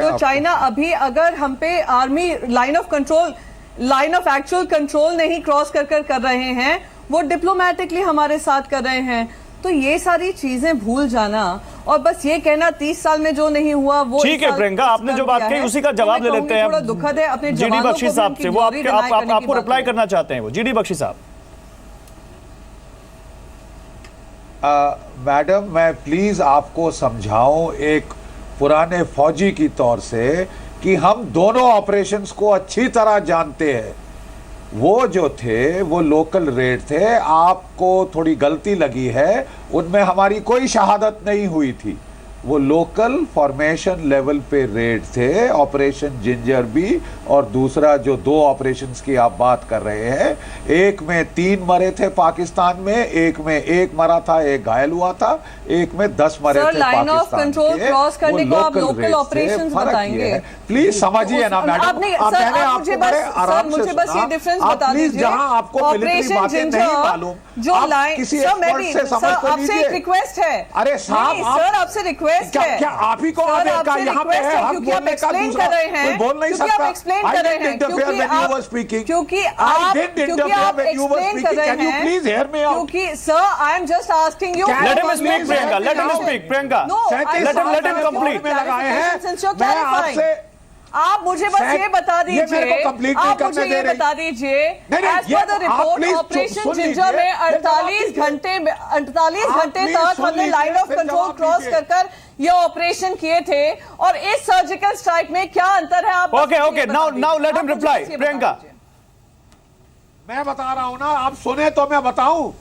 Speaker 5: तो चाइना अभी अगर हम पे army line of actual control नहीं क्रॉस कर रहे हैं, वो डिप्लोमेटिकली हमारे साथ कर रहे हैं. तो ये सारी चीजें भूल जाना और बस ये कहना 30 साल में जो नहीं हुआ वो.
Speaker 1: ठीक है प्रियंका, आपने जो बात कही उसी का जवाब ले लेते हैं.
Speaker 5: थोड़ा दुखद है अपने
Speaker 1: जीडी बख्शी साहब से, वो आपको रिप्लाई करना चाहते हैं. वो जीडी बख्शी साहब.
Speaker 6: मैडम, मैं प्लीज आपको समझाऊं एक पुराने फौजी की तौर से कि हम दोनों ऑपरेशंस को अच्छी तरह जानते हैं. वो जो थे वो लोकल रेड थे, आपको थोड़ी गलती लगी है, उनमें हमारी कोई शहादत नहीं हुई थी। वो लोकल फॉर्मेशन लेवल पे रेड थे, ऑपरेशन जिंजर भी, और दूसरा जो 2 ऑपरेशंस की आप बात कर रहे हैं, एक में 3 मरे थे पाकिस्तान में, एक में 1 मरा था, 1 घायल हुआ था, एक में 10 मरे थे
Speaker 5: लाइन ऑफ
Speaker 6: पाकिस्तान
Speaker 5: कंट्रोल
Speaker 6: के।
Speaker 5: क्रॉस करने
Speaker 6: वो
Speaker 5: को आप
Speaker 6: local
Speaker 5: लोकल
Speaker 6: raids थे।
Speaker 5: ऑपरेशंस
Speaker 6: फर्क ये
Speaker 5: बताएंगे।
Speaker 6: है। प्लीज समझिए ना मैडम,
Speaker 5: आपने
Speaker 6: अब
Speaker 5: सर
Speaker 6: मैंने
Speaker 5: आप मुझे
Speaker 6: आपको बड़े
Speaker 5: बस
Speaker 6: आराम से
Speaker 5: मुझे बस ये
Speaker 6: सुना।
Speaker 5: डिफरेंस
Speaker 6: आप
Speaker 5: बता
Speaker 6: प्लीज
Speaker 5: दीजिए।
Speaker 6: जहां आपको मिलिट्री बातें नहीं मालूम,
Speaker 5: जो
Speaker 6: आप
Speaker 5: लाइन
Speaker 6: किसी
Speaker 5: सर मैं
Speaker 6: एक्सपर्ट
Speaker 5: भी
Speaker 6: से
Speaker 5: सर
Speaker 6: समझ तो
Speaker 5: आपसे एक
Speaker 6: लीजिए।
Speaker 5: रिक्वेस्ट है।
Speaker 6: अरे साहब,
Speaker 5: नहीं,
Speaker 6: आप-
Speaker 5: सर आपसे रिक्वेस्ट है।
Speaker 6: क्या आप ही को
Speaker 5: सर,
Speaker 6: आने का
Speaker 5: आपसे
Speaker 6: यहाँ पे
Speaker 5: रिक्वेस्ट
Speaker 6: है हक
Speaker 5: क्योंकि आप
Speaker 6: बोलने का?
Speaker 5: एक्सप्लेन
Speaker 6: दूसरा
Speaker 5: कर रहे हैं,
Speaker 6: कोई बोल नहीं
Speaker 5: क्योंकि
Speaker 6: सकता।
Speaker 5: आप एक्सप्लेन
Speaker 6: I
Speaker 5: कर रहे
Speaker 6: didn't
Speaker 5: हैं,
Speaker 6: interfere
Speaker 5: क्योंकि
Speaker 6: when you
Speaker 5: आप
Speaker 6: were speaking.
Speaker 5: क्योंकि
Speaker 6: I
Speaker 5: आप
Speaker 6: didn't
Speaker 5: क्योंकि
Speaker 6: interfere
Speaker 5: आप
Speaker 6: when you were
Speaker 5: एक्सप्लेन कर
Speaker 6: speaking.
Speaker 5: रहे
Speaker 6: Can you
Speaker 5: हैं,
Speaker 6: please hear me out?
Speaker 5: क्योंकि sir I am just asking you
Speaker 6: Can
Speaker 1: Let him
Speaker 6: you
Speaker 1: speak,
Speaker 6: please
Speaker 1: Priyanka. Let him
Speaker 6: now?
Speaker 1: speak, Priyanka.
Speaker 5: No, I
Speaker 6: सैंतीस
Speaker 1: let him-
Speaker 6: साल
Speaker 1: let him
Speaker 6: मैंने
Speaker 1: complete.
Speaker 6: Court में लगाए हैं।
Speaker 5: Since you're
Speaker 6: मैं
Speaker 5: clarifying.
Speaker 6: आपसे
Speaker 5: आप मुझे बस ये बता
Speaker 6: ये मेरे
Speaker 5: दीजिए,
Speaker 6: को complete नहीं
Speaker 5: आप मुझे
Speaker 6: करने
Speaker 5: ये
Speaker 6: दे रही।
Speaker 5: बता दीजिए,
Speaker 6: नहीं,
Speaker 5: एज
Speaker 6: ये
Speaker 5: पर द
Speaker 6: आप
Speaker 5: report
Speaker 6: please
Speaker 5: operation
Speaker 6: soon
Speaker 5: ginger
Speaker 6: लीजिए,
Speaker 5: में
Speaker 6: फिर जवाब
Speaker 5: 48
Speaker 6: दीजिए।
Speaker 5: घंटे 48
Speaker 6: आप
Speaker 5: घंटे
Speaker 6: please
Speaker 5: तक
Speaker 6: सुन
Speaker 5: हमने
Speaker 6: लीजिए,
Speaker 5: लाइन ऑफ
Speaker 6: फिर
Speaker 5: कंट्रोल
Speaker 6: जवाब
Speaker 5: क्रॉस
Speaker 6: दीजिए।
Speaker 5: कर ये ऑपरेशन किए थे, और इस सर्जिकल स्ट्राइक में क्या अंतर है? आप बस
Speaker 1: Okay,
Speaker 5: मुझे
Speaker 1: okay.
Speaker 5: ये बता
Speaker 1: Now
Speaker 5: दीजिए।
Speaker 1: let him
Speaker 5: आप मुझे
Speaker 1: reply.
Speaker 5: बस ये बता
Speaker 1: Priyanka.
Speaker 5: दीजिए।
Speaker 6: मैं बता रहा हूं ना, आप सुने तो मैं बताऊं,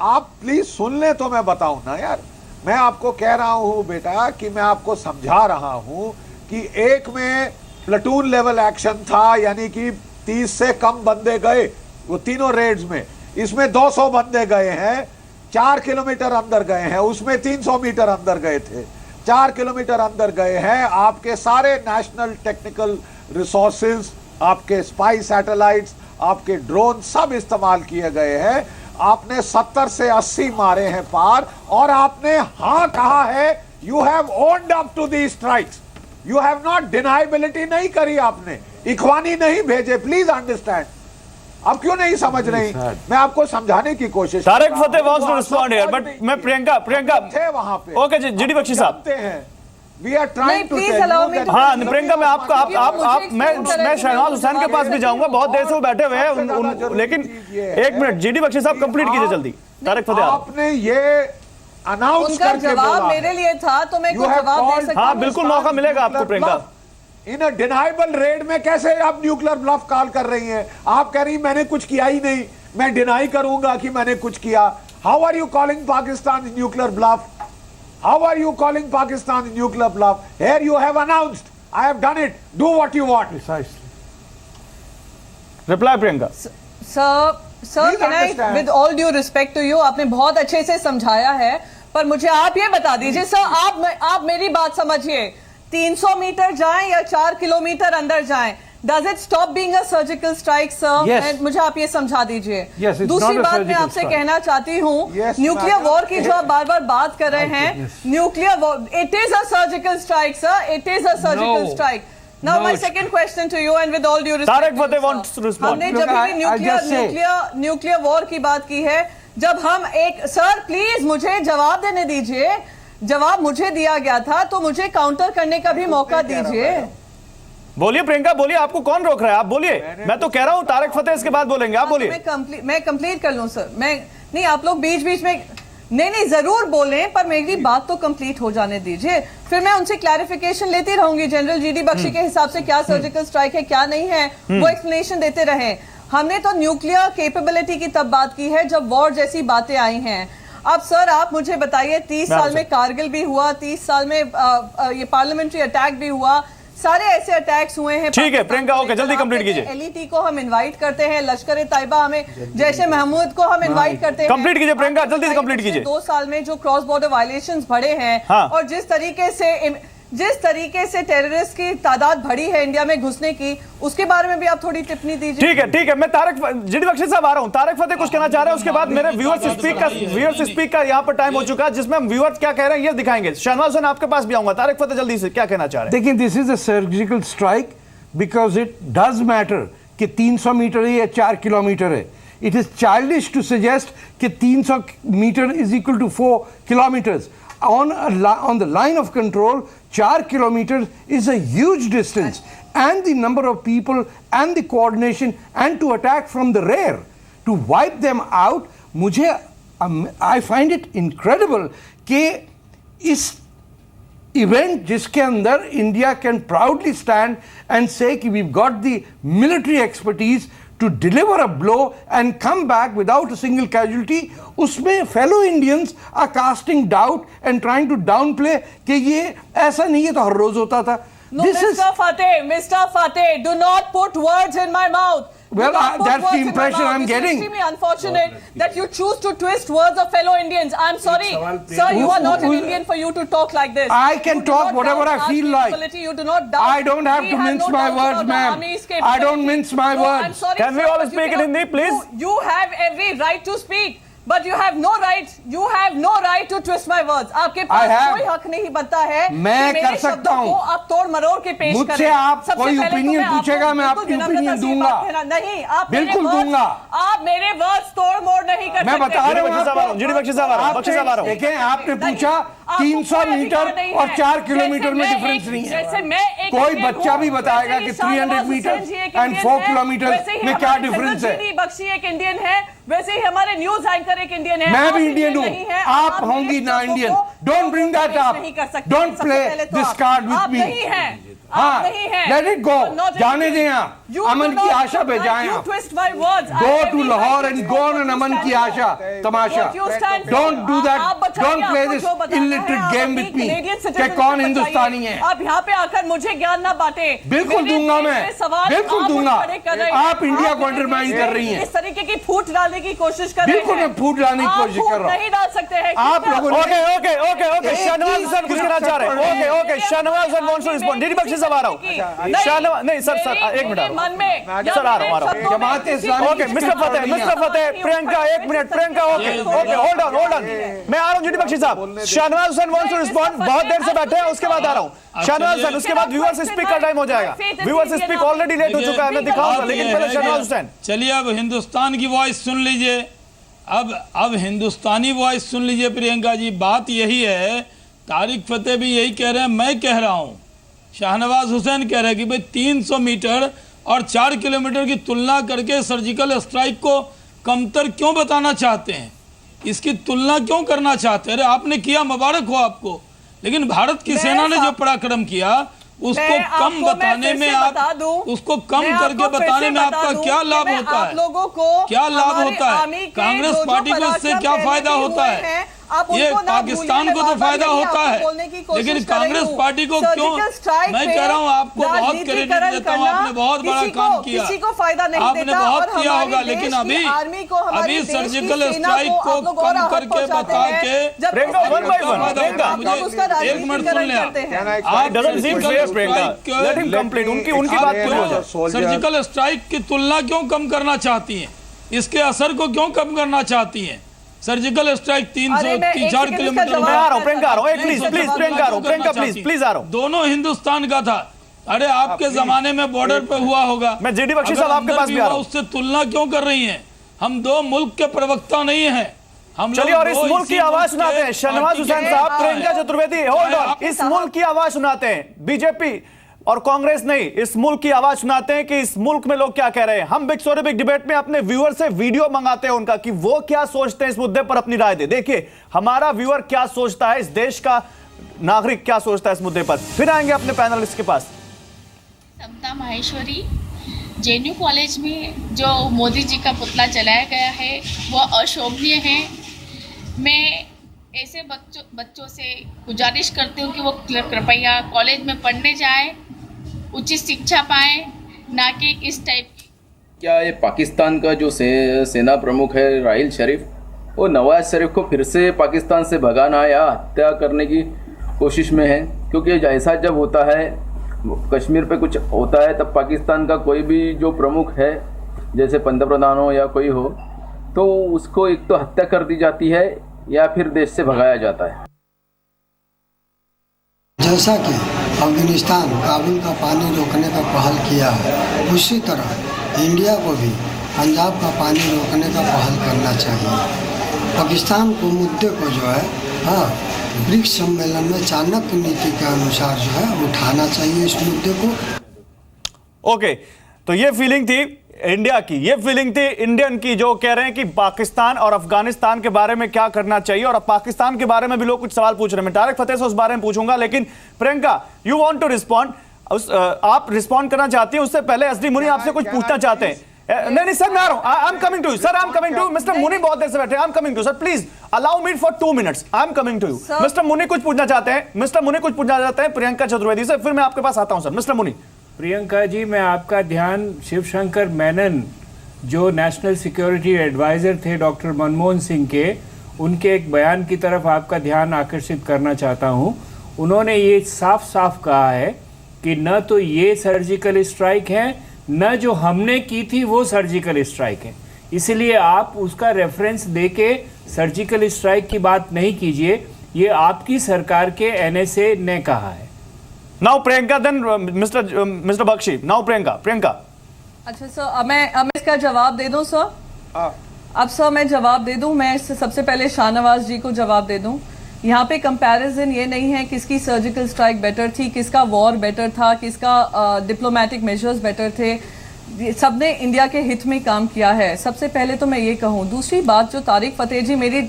Speaker 6: आप प्लीज सुन ले तो मैं बताऊं ना यार। मैं आपको कह रहा हूं बेटा कि मैं आपको समझा रहा हूं कि एक में प्लेटून लेवल एक्शन था, यानी कि 30 से कम बंदे गए वो तीनों रेड्स में। इसमें 200 बंदे गए हैं, 4 किलोमीटर अंदर गए हैं, उसमें 300 मीटर अंदर गए थे, 4 किलोमीटर अंदर गए हैं। आपके सारे नेशनल टेक्निकल रिसोर्सेज, आपके स्पाई सैटेलाइट्स, आपके ड्रोन सब इस्तेमाल किए गए हैं। आपने 70 से 80 मारे हैं पार, और आपने हाँ कहा है। You have owned up to the strikes, you have not deniability नहीं करी आपने, इखवानी नहीं भेजे। Please understand. अब क्यों नहीं समझ रही? मैं आपको समझाने की कोशिश
Speaker 1: तारिक फतेह wants to respond here, but मैं प्रियंका
Speaker 6: थे वहां पे।
Speaker 1: ओके जीडी बख्शी साहब।
Speaker 6: जानते हैं, we are
Speaker 5: नहीं,
Speaker 6: trying to
Speaker 5: please
Speaker 6: tell
Speaker 5: allow
Speaker 6: you
Speaker 5: me
Speaker 6: that-
Speaker 5: to-
Speaker 1: हाँ प्रियंका, मैं आपको आप
Speaker 5: मुझे
Speaker 1: मैं
Speaker 5: explain करें
Speaker 1: मैं
Speaker 5: कि
Speaker 1: शहनाज
Speaker 5: मैं
Speaker 1: हुसैन के पास भी जाऊंगा, बहुत देर से वो बैठे हुए हैं
Speaker 6: सबसे ज्यादा जरूरी
Speaker 1: लेकिन
Speaker 6: चीज ये है
Speaker 1: 1 मिनट जीडी बख्शी साहब कंप्लीट कीजिए जल्दी। तारिक फतेह आप।
Speaker 6: आपने ये अनाउंस
Speaker 5: उनका
Speaker 6: करके
Speaker 5: जवाब
Speaker 6: बोला
Speaker 5: मेरे लिए था, तो मैं
Speaker 6: You
Speaker 5: कुछ
Speaker 6: have
Speaker 5: जवाब दे
Speaker 6: called-
Speaker 5: सकती
Speaker 1: हाँ
Speaker 5: हूँ।
Speaker 1: बिल्कुल मौका मिलेगा आपको प्रियंका।
Speaker 6: इन अ डिनाइबल रेड में कैसे आप न्यूक्लियर ब्लफ कॉल कर रही हैं? आप कह रही मैंने कुछ किया ही नहीं, मैं डिनाई करूंगा कि मैंने कुछ किया। How are you calling Pakistan nuclear bluff? How are you calling Pakistan nuclear bluff? Here you have announced, I have done it, do what you want.
Speaker 1: Reply Priyanka.
Speaker 5: Sir
Speaker 6: Please
Speaker 5: can I
Speaker 6: understand.
Speaker 5: With all due respect to you, आपने बहुत अच्छे से समझाया है, पर मुझे आप ये बता दीजिए सर, आप मेरी बात समझिए। 300 मीटर जाएं या 4 किलोमीटर अंदर जाएं, does it stop being a surgical strike sir?
Speaker 7: Yes.
Speaker 5: मुझे आप ये समझा दीजिए।
Speaker 7: Yes, it's
Speaker 5: दूसरी
Speaker 7: not a
Speaker 5: बात मैं
Speaker 7: surgical
Speaker 5: आपसे
Speaker 7: strike.
Speaker 5: कहना चाहती हूँ,
Speaker 6: Yes,
Speaker 5: न्यूक्लियर
Speaker 6: madam.
Speaker 5: वॉर की जो आप बार बार बात कर रहे हैं, nuclear war, it is a surgical strike sir, it is a surgical
Speaker 7: No.
Speaker 5: Strike. Now
Speaker 7: No,
Speaker 5: my
Speaker 7: it's-
Speaker 5: second question to you, and with all due respect,
Speaker 1: Tariq Fateh
Speaker 5: sir,
Speaker 1: wants to respond.
Speaker 5: हमने
Speaker 7: Look,
Speaker 5: जब भी
Speaker 7: I'll just say-
Speaker 5: nuclear war की बात की है, जब हम एक सर प्लीज मुझे जवाब देने दीजिए। जवाब मुझे दिया गया था, तो मुझे काउंटर करने का भी मौका दीजिए।
Speaker 1: बोलिए प्रियंका, बोलिए, आपको कौन रोक रहा है? आप बोलिए। मैं तो कह रहा हूँ तारिक फतेह इसके बाद बोलेंगे, आप बोलिए।
Speaker 5: मैं कंप्लीट कर लूं सर। मैं नहीं, आप लोग बीच बीच में नहीं जरूर बोलें, पर मेरी बात तो कंप्लीट हो जाने दीजिए, फिर मैं उनसे क्लैरिफिकेशन लेती रहूंगी। जनरल जीडी बख्शी के हिसाब से क्या सर्जिकल स्ट्राइक है, क्या नहीं है, वो एक्सप्लेनेशन देते रहे। हमने तो न्यूक्लियर कैपेबिलिटी की तब बात की है जब वॉर जैसी बातें आई हैं। अब सर आप मुझे बताइए, 30 साल में कारगिल भी हुआ, 30 साल में ये पार्लियामेंट्री अटैक भी हुआ, सारे ऐसे अटैक्स हुए हैं।
Speaker 1: ठीक है प्रियंका, ओके जल्दी कंप्लीट कीजिए।
Speaker 5: एलईटी को हम इनवाइट करते हैं, लश्कर तैयबा हमें, जैशे महमूद को हम इनवाइट करते हैं।
Speaker 1: कंप्लीट कीजिए प्रियंका, जल्दी से कंप्लीट कीजिए।
Speaker 5: 2 साल में जो क्रॉस बॉर्डर वायलेशंस बढ़े हैं,
Speaker 1: हाँ।
Speaker 5: और जिस तरीके से टेररिस्ट की तादाद बढ़ी है इंडिया में घुसने की, उसके बारे में भी आप थोड़ी टिप्पणी दीजिए।
Speaker 1: ठीक है, मैं तारिक जीडी बख्शी साहब आ रहा हूं। तारिक फतेह कुछ कहना चाह रहे हैं, उसके बाद मेरे व्यूअर्स स्पीक का यहाँ पर टाइम हो चुका है, जिसमें हम व्यूअर्स क्या कह रहे हैं ये दिखाएंगे। शहनाज हुसैन आपके पास भी आऊंगा। तारिक फतेह जल्दी से क्या कहना चाह रहे हैं?
Speaker 7: देखिए, this is a surgical strike because it does matter कि 300 मीटर है या 4 किलोमीटर है। It is childish to suggest कि 300 metre is equal to 4 kilometres on the line of control. 4 kilometers is a huge distance, and the number of people and the coordination, and to attack from the rear to wipe them out, मुझे I find it incredible कि इस event जिसके अंदर India can proudly stand and say कि we got the military expertise to deliver a blow and come back without a single casualty, उसमें fellow Indians are casting doubt and trying to downplay कि ये ऐसा नहीं है तो हर रोज होता था.
Speaker 5: No, Mr. Fateh, do not put words in my mouth.
Speaker 7: Well, that's the impression I'm getting.
Speaker 5: It's extremely unfortunate that you choose to twist words of fellow Indians. I'm sorry, sir, you are not an Indian for you to talk like this.
Speaker 7: I can talk whatever I feel like.
Speaker 5: You do not doubt.
Speaker 7: I don't have to mince my words, ma'am. I don't mince my words.
Speaker 5: I'm sorry,
Speaker 1: Can we all speak in Hindi, please?
Speaker 5: You have every right to speak. But you have no right. You have no right to twist my words. आपके पास कोई हक नहीं बनता है
Speaker 7: मैं कर सकता हूँ.
Speaker 5: आप तोड़ मरोड़ के पेश करें.
Speaker 7: मुझसे आप कोई ओपिनियन पूछेगा, मैं आपकी ओपिनियन दूंगा.
Speaker 5: नहीं, आप
Speaker 7: बिल्कुल दूंगा.
Speaker 5: आप मेरे वर्ड्स तोड़ मोड़ नहीं कर सकते.
Speaker 7: मैं बता रहा हूँ.
Speaker 1: जी बख्शी साहब आ रहा हूँ.
Speaker 7: देखें, आपने पूछा 300 मीटर और 4 किलोमीटर में डिफरेंस नहीं है. कोई बच्चा भी बताएगा कि 300 मीटर एंड 4 किलोमीटर में क्या डिफरेंस है.
Speaker 5: जी बख्शी एक इंडियन है, वैसे ही हमारे न्यूज एंकर एक इंडियन है.
Speaker 7: मैं भी इंडियन हूँ. आप होंगी ना Indian. Don't bring that up. Don't play this card with me. हाँ, लेट इट गो. जाने दें आप. अमन की आशा पे जाएं आप. Go to Lahore and go on Aman ki Asha तमाशा. Don't do that. Don't play this illiterate game with me कि कौन हिंदुस्तानी है.
Speaker 5: आप यहाँ पे आकर मुझे ज्ञान ना बांटे.
Speaker 7: बिल्कुल दूंगा मैं. बिल्कुल दूंगा. आप इंडिया को अंडरमाइन कर रही हैं.
Speaker 5: इस तरीके की फूट डालने की कोशिश कर रहे हैं.
Speaker 7: बिल्कुल मैं फूट डालने की कोशिश कर रहा हूँ.
Speaker 5: नहीं डाल सकते हैं
Speaker 7: आप लोगों.
Speaker 1: ओके शहनवाज हुसैन कुछ कहना चाह रहे हैं. Okay Shahnawaz Hussain wants to respond. जी बख्शी साहब आ रहा हूँ. शहनवाज नहीं सर एक मिनट
Speaker 5: मन में
Speaker 1: सर आ रहा हूँ.
Speaker 7: जमात इस्लामी.
Speaker 1: ओके मिस्टर फतेह प्रियंका एक मिनट. प्रियंका ओके होल्ड ऑन मैं आ रहा हूँ. जी बख्शी साहब Shahnawaz Hussain wants to respond. बहुत देर से बैठे हैं, उसके बाद आ रहा हूँ. शहनवाज हुसैन, उसके बाद व्यूअर्स स्पीक का टाइम हो जाएगा. व्यूअर्स स्पीक ऑलरेडी लेट हो चुका है, मैं दिखाऊंगा, लेकिन पहले शहनवाज हुसैन.
Speaker 4: चलिए अब हिंदुस्तान की वॉइस सुन लीजिए. अब हिंदुस्तानी वॉइस सुन लीजिए प्रियंका जी. बात यही है, तारिक फतेह भी यही कह रहे हैं, मैं कह रहा हूँ, शाहनवाज हुसैन कह रहे हैं कि भाई 300 मीटर और 4 किलोमीटर की तुलना करके सर्जिकल स्ट्राइक को कमतर क्यों बताना चाहते हैं, इसकी तुलना क्यों करना चाहते हैं. अरे आपने किया, मुबारक हो आपको, लेकिन भारत की सेना ने जो पराक्रम किया उसको कम बताने में उसको कम करके बताने में आपका क्या लाभ होता है. क्या लाभ होता है? कांग्रेस पार्टी को इससे क्या फायदा होता है? ये पाकिस्तान को तो फायदा होता है, लेकिन कांग्रेस पार्टी को क्यों? मैं कह रहा हूँ आपको बहुत क्रेडिट देता हूँ, आपने बहुत बड़ा काम किया, आपने बहुत किया होगा, लेकिन अभी सर्जिकल स्ट्राइक को कम करके बता के एक मिनट सुन लें आप. सर्जिकल स्ट्राइक की तुलना क्यों कम करना चाहती हैं, इसके असर को क्यों कम करना चाहती हैं? सर्जिकल स्ट्राइक 304 किलोमीटर में
Speaker 1: आ रहा हूं. प्रियंका प्लीज आ रहा हूं.
Speaker 4: दोनों हिंदुस्तान का था. अरे आपके जमाने में बॉर्डर पे हुआ होगा.
Speaker 1: मैं जेडी बख्शी साहब आपके पास भी आ रहा हूं.
Speaker 4: उससे तुलना क्यों कर रही हैं? हम दो मुल्क के प्रवक्ता नहीं हैं. हम
Speaker 1: चलिए और इस मुल्क की आवाज सुनाते हैं. शहनवाज हुसैन साहब, प्रियंका चतुर्वेदी, होल्ड ऑन. इस मुल्क की आवाज सुनाते हैं. बीजेपी और कांग्रेस नहीं, इस मुल्क की आवाज सुनाते हैं कि इस मुल्क में लोग क्या कह रहे हैं. हम बिग स्टोरी बिग डिबेट में अपने व्यूअर से वीडियो मंगाते हैं उनका कि वो क्या सोचते हैं इस मुद्दे पर, अपनी राय दे. देखिए हमारा व्यूअर क्या सोचता है, इस देश का नागरिक क्या सोचता है इस मुद्दे पर. फिर आएंगे अपने पैनलिस्ट के पास.
Speaker 9: समता माहेश्वरी, जेएनयू कॉलेज में जो मोदी जी का पुतला जलाया गया है वह अशोभनीय है. मैं ऐसे बच्चों से गुजारिश करती हूँ कि वो कृपया कॉलेज में पढ़ने जाए, उचित शिक्षा पाए, ना कि इस टाइप की.
Speaker 10: क्या ये पाकिस्तान का जो सेना प्रमुख है राहिल शरीफ, वो नवाज शरीफ को फिर से पाकिस्तान से भगाना या हत्या करने की कोशिश में है? क्योंकि ऐसा जब होता है, कश्मीर पे कुछ होता है, तब पाकिस्तान का कोई भी जो प्रमुख है, जैसे पंतप्रधान हो या कोई हो, तो उसको एक तो हत्या कर दी जाती है या फिर देश से भगाया जाता है.
Speaker 11: जैसा कि अफगानिस्तान काबुल का पानी रोकने का पहल किया है, उसी तरह इंडिया को भी पंजाब का पानी रोकने का पहल करना चाहिए. पाकिस्तान को मुद्दे को जो है ब्रिक्स सम्मेलन में चाणक्य नीति के अनुसार जो है उठाना चाहिए इस मुद्दे को.
Speaker 1: ओके, तो ये फीलिंग थी इंडिया की, ये फीलिंग थी इंडियन की, जो कह रहे हैं कि पाकिस्तान और अफगानिस्तान के बारे में क्या करना चाहिए. और अब पाकिस्तान के बारे में भी लोग कुछ सवाल पूछ रहे हैं. मैं तारिक फतेह से उस बारे में पूछूंगा, लेकिन Priyanka you want to respond, आप रिस्पॉन्ड करना चाहती हैं. उससे पहले एसडी मुनी आपसे कुछ पूछना चाहते हैं. नहीं सर, मैं आ रहा हूं, I am coming to you sir, I am coming to mister Muni, बहुत देर से बैठे, I am coming to sir, please allow me for 2 minutes, I am coming to you. Mister Muni कुछ पूछना चाहते हैं, मिस्टर मुनी कुछ पूछना चाहते हैं प्रियंका चतुर्वेदी से, फिर मैं आपके पास आता हूं सर। मिस्टर मुनी।
Speaker 8: प्रियंका जी, मैं आपका ध्यान शिवशंकर मेनन, जो नेशनल सिक्योरिटी एडवाइजर थे डॉक्टर मनमोहन सिंह के, उनके एक बयान की तरफ आपका ध्यान आकर्षित करना चाहता हूं। उन्होंने ये साफ साफ कहा है कि न तो ये सर्जिकल स्ट्राइक है, न जो हमने की थी वो सर्जिकल स्ट्राइक है, इसलिए आप उसका रेफरेंस देके सर्जिकल स्ट्राइक की बात नहीं कीजिए, ये आपकी सरकार के एनएसए ने कहा है।
Speaker 1: Now Priyanka, then mister Bakshi, now Priyanka.
Speaker 5: अच्छा सर, अब मैं इसका जवाब दे दूं सर? अब सर मैं जवाब दे दूं, मैं सबसे पहले शाहनवाज जी को जवाब दे दूं। यहाँ पे कंपैरिजन ये नहीं है किसकी सर्जिकल स्ट्राइक बेटर थी, किसका वॉर बेटर था, किसका डिप्लोमेटिक मेजर्स बेटर थे, सबने इंडिया के हित में काम किया है। सबसे पहले तो मैं ये कहूँ। दूसरी बात, जो तारिक फतेह जी मेरी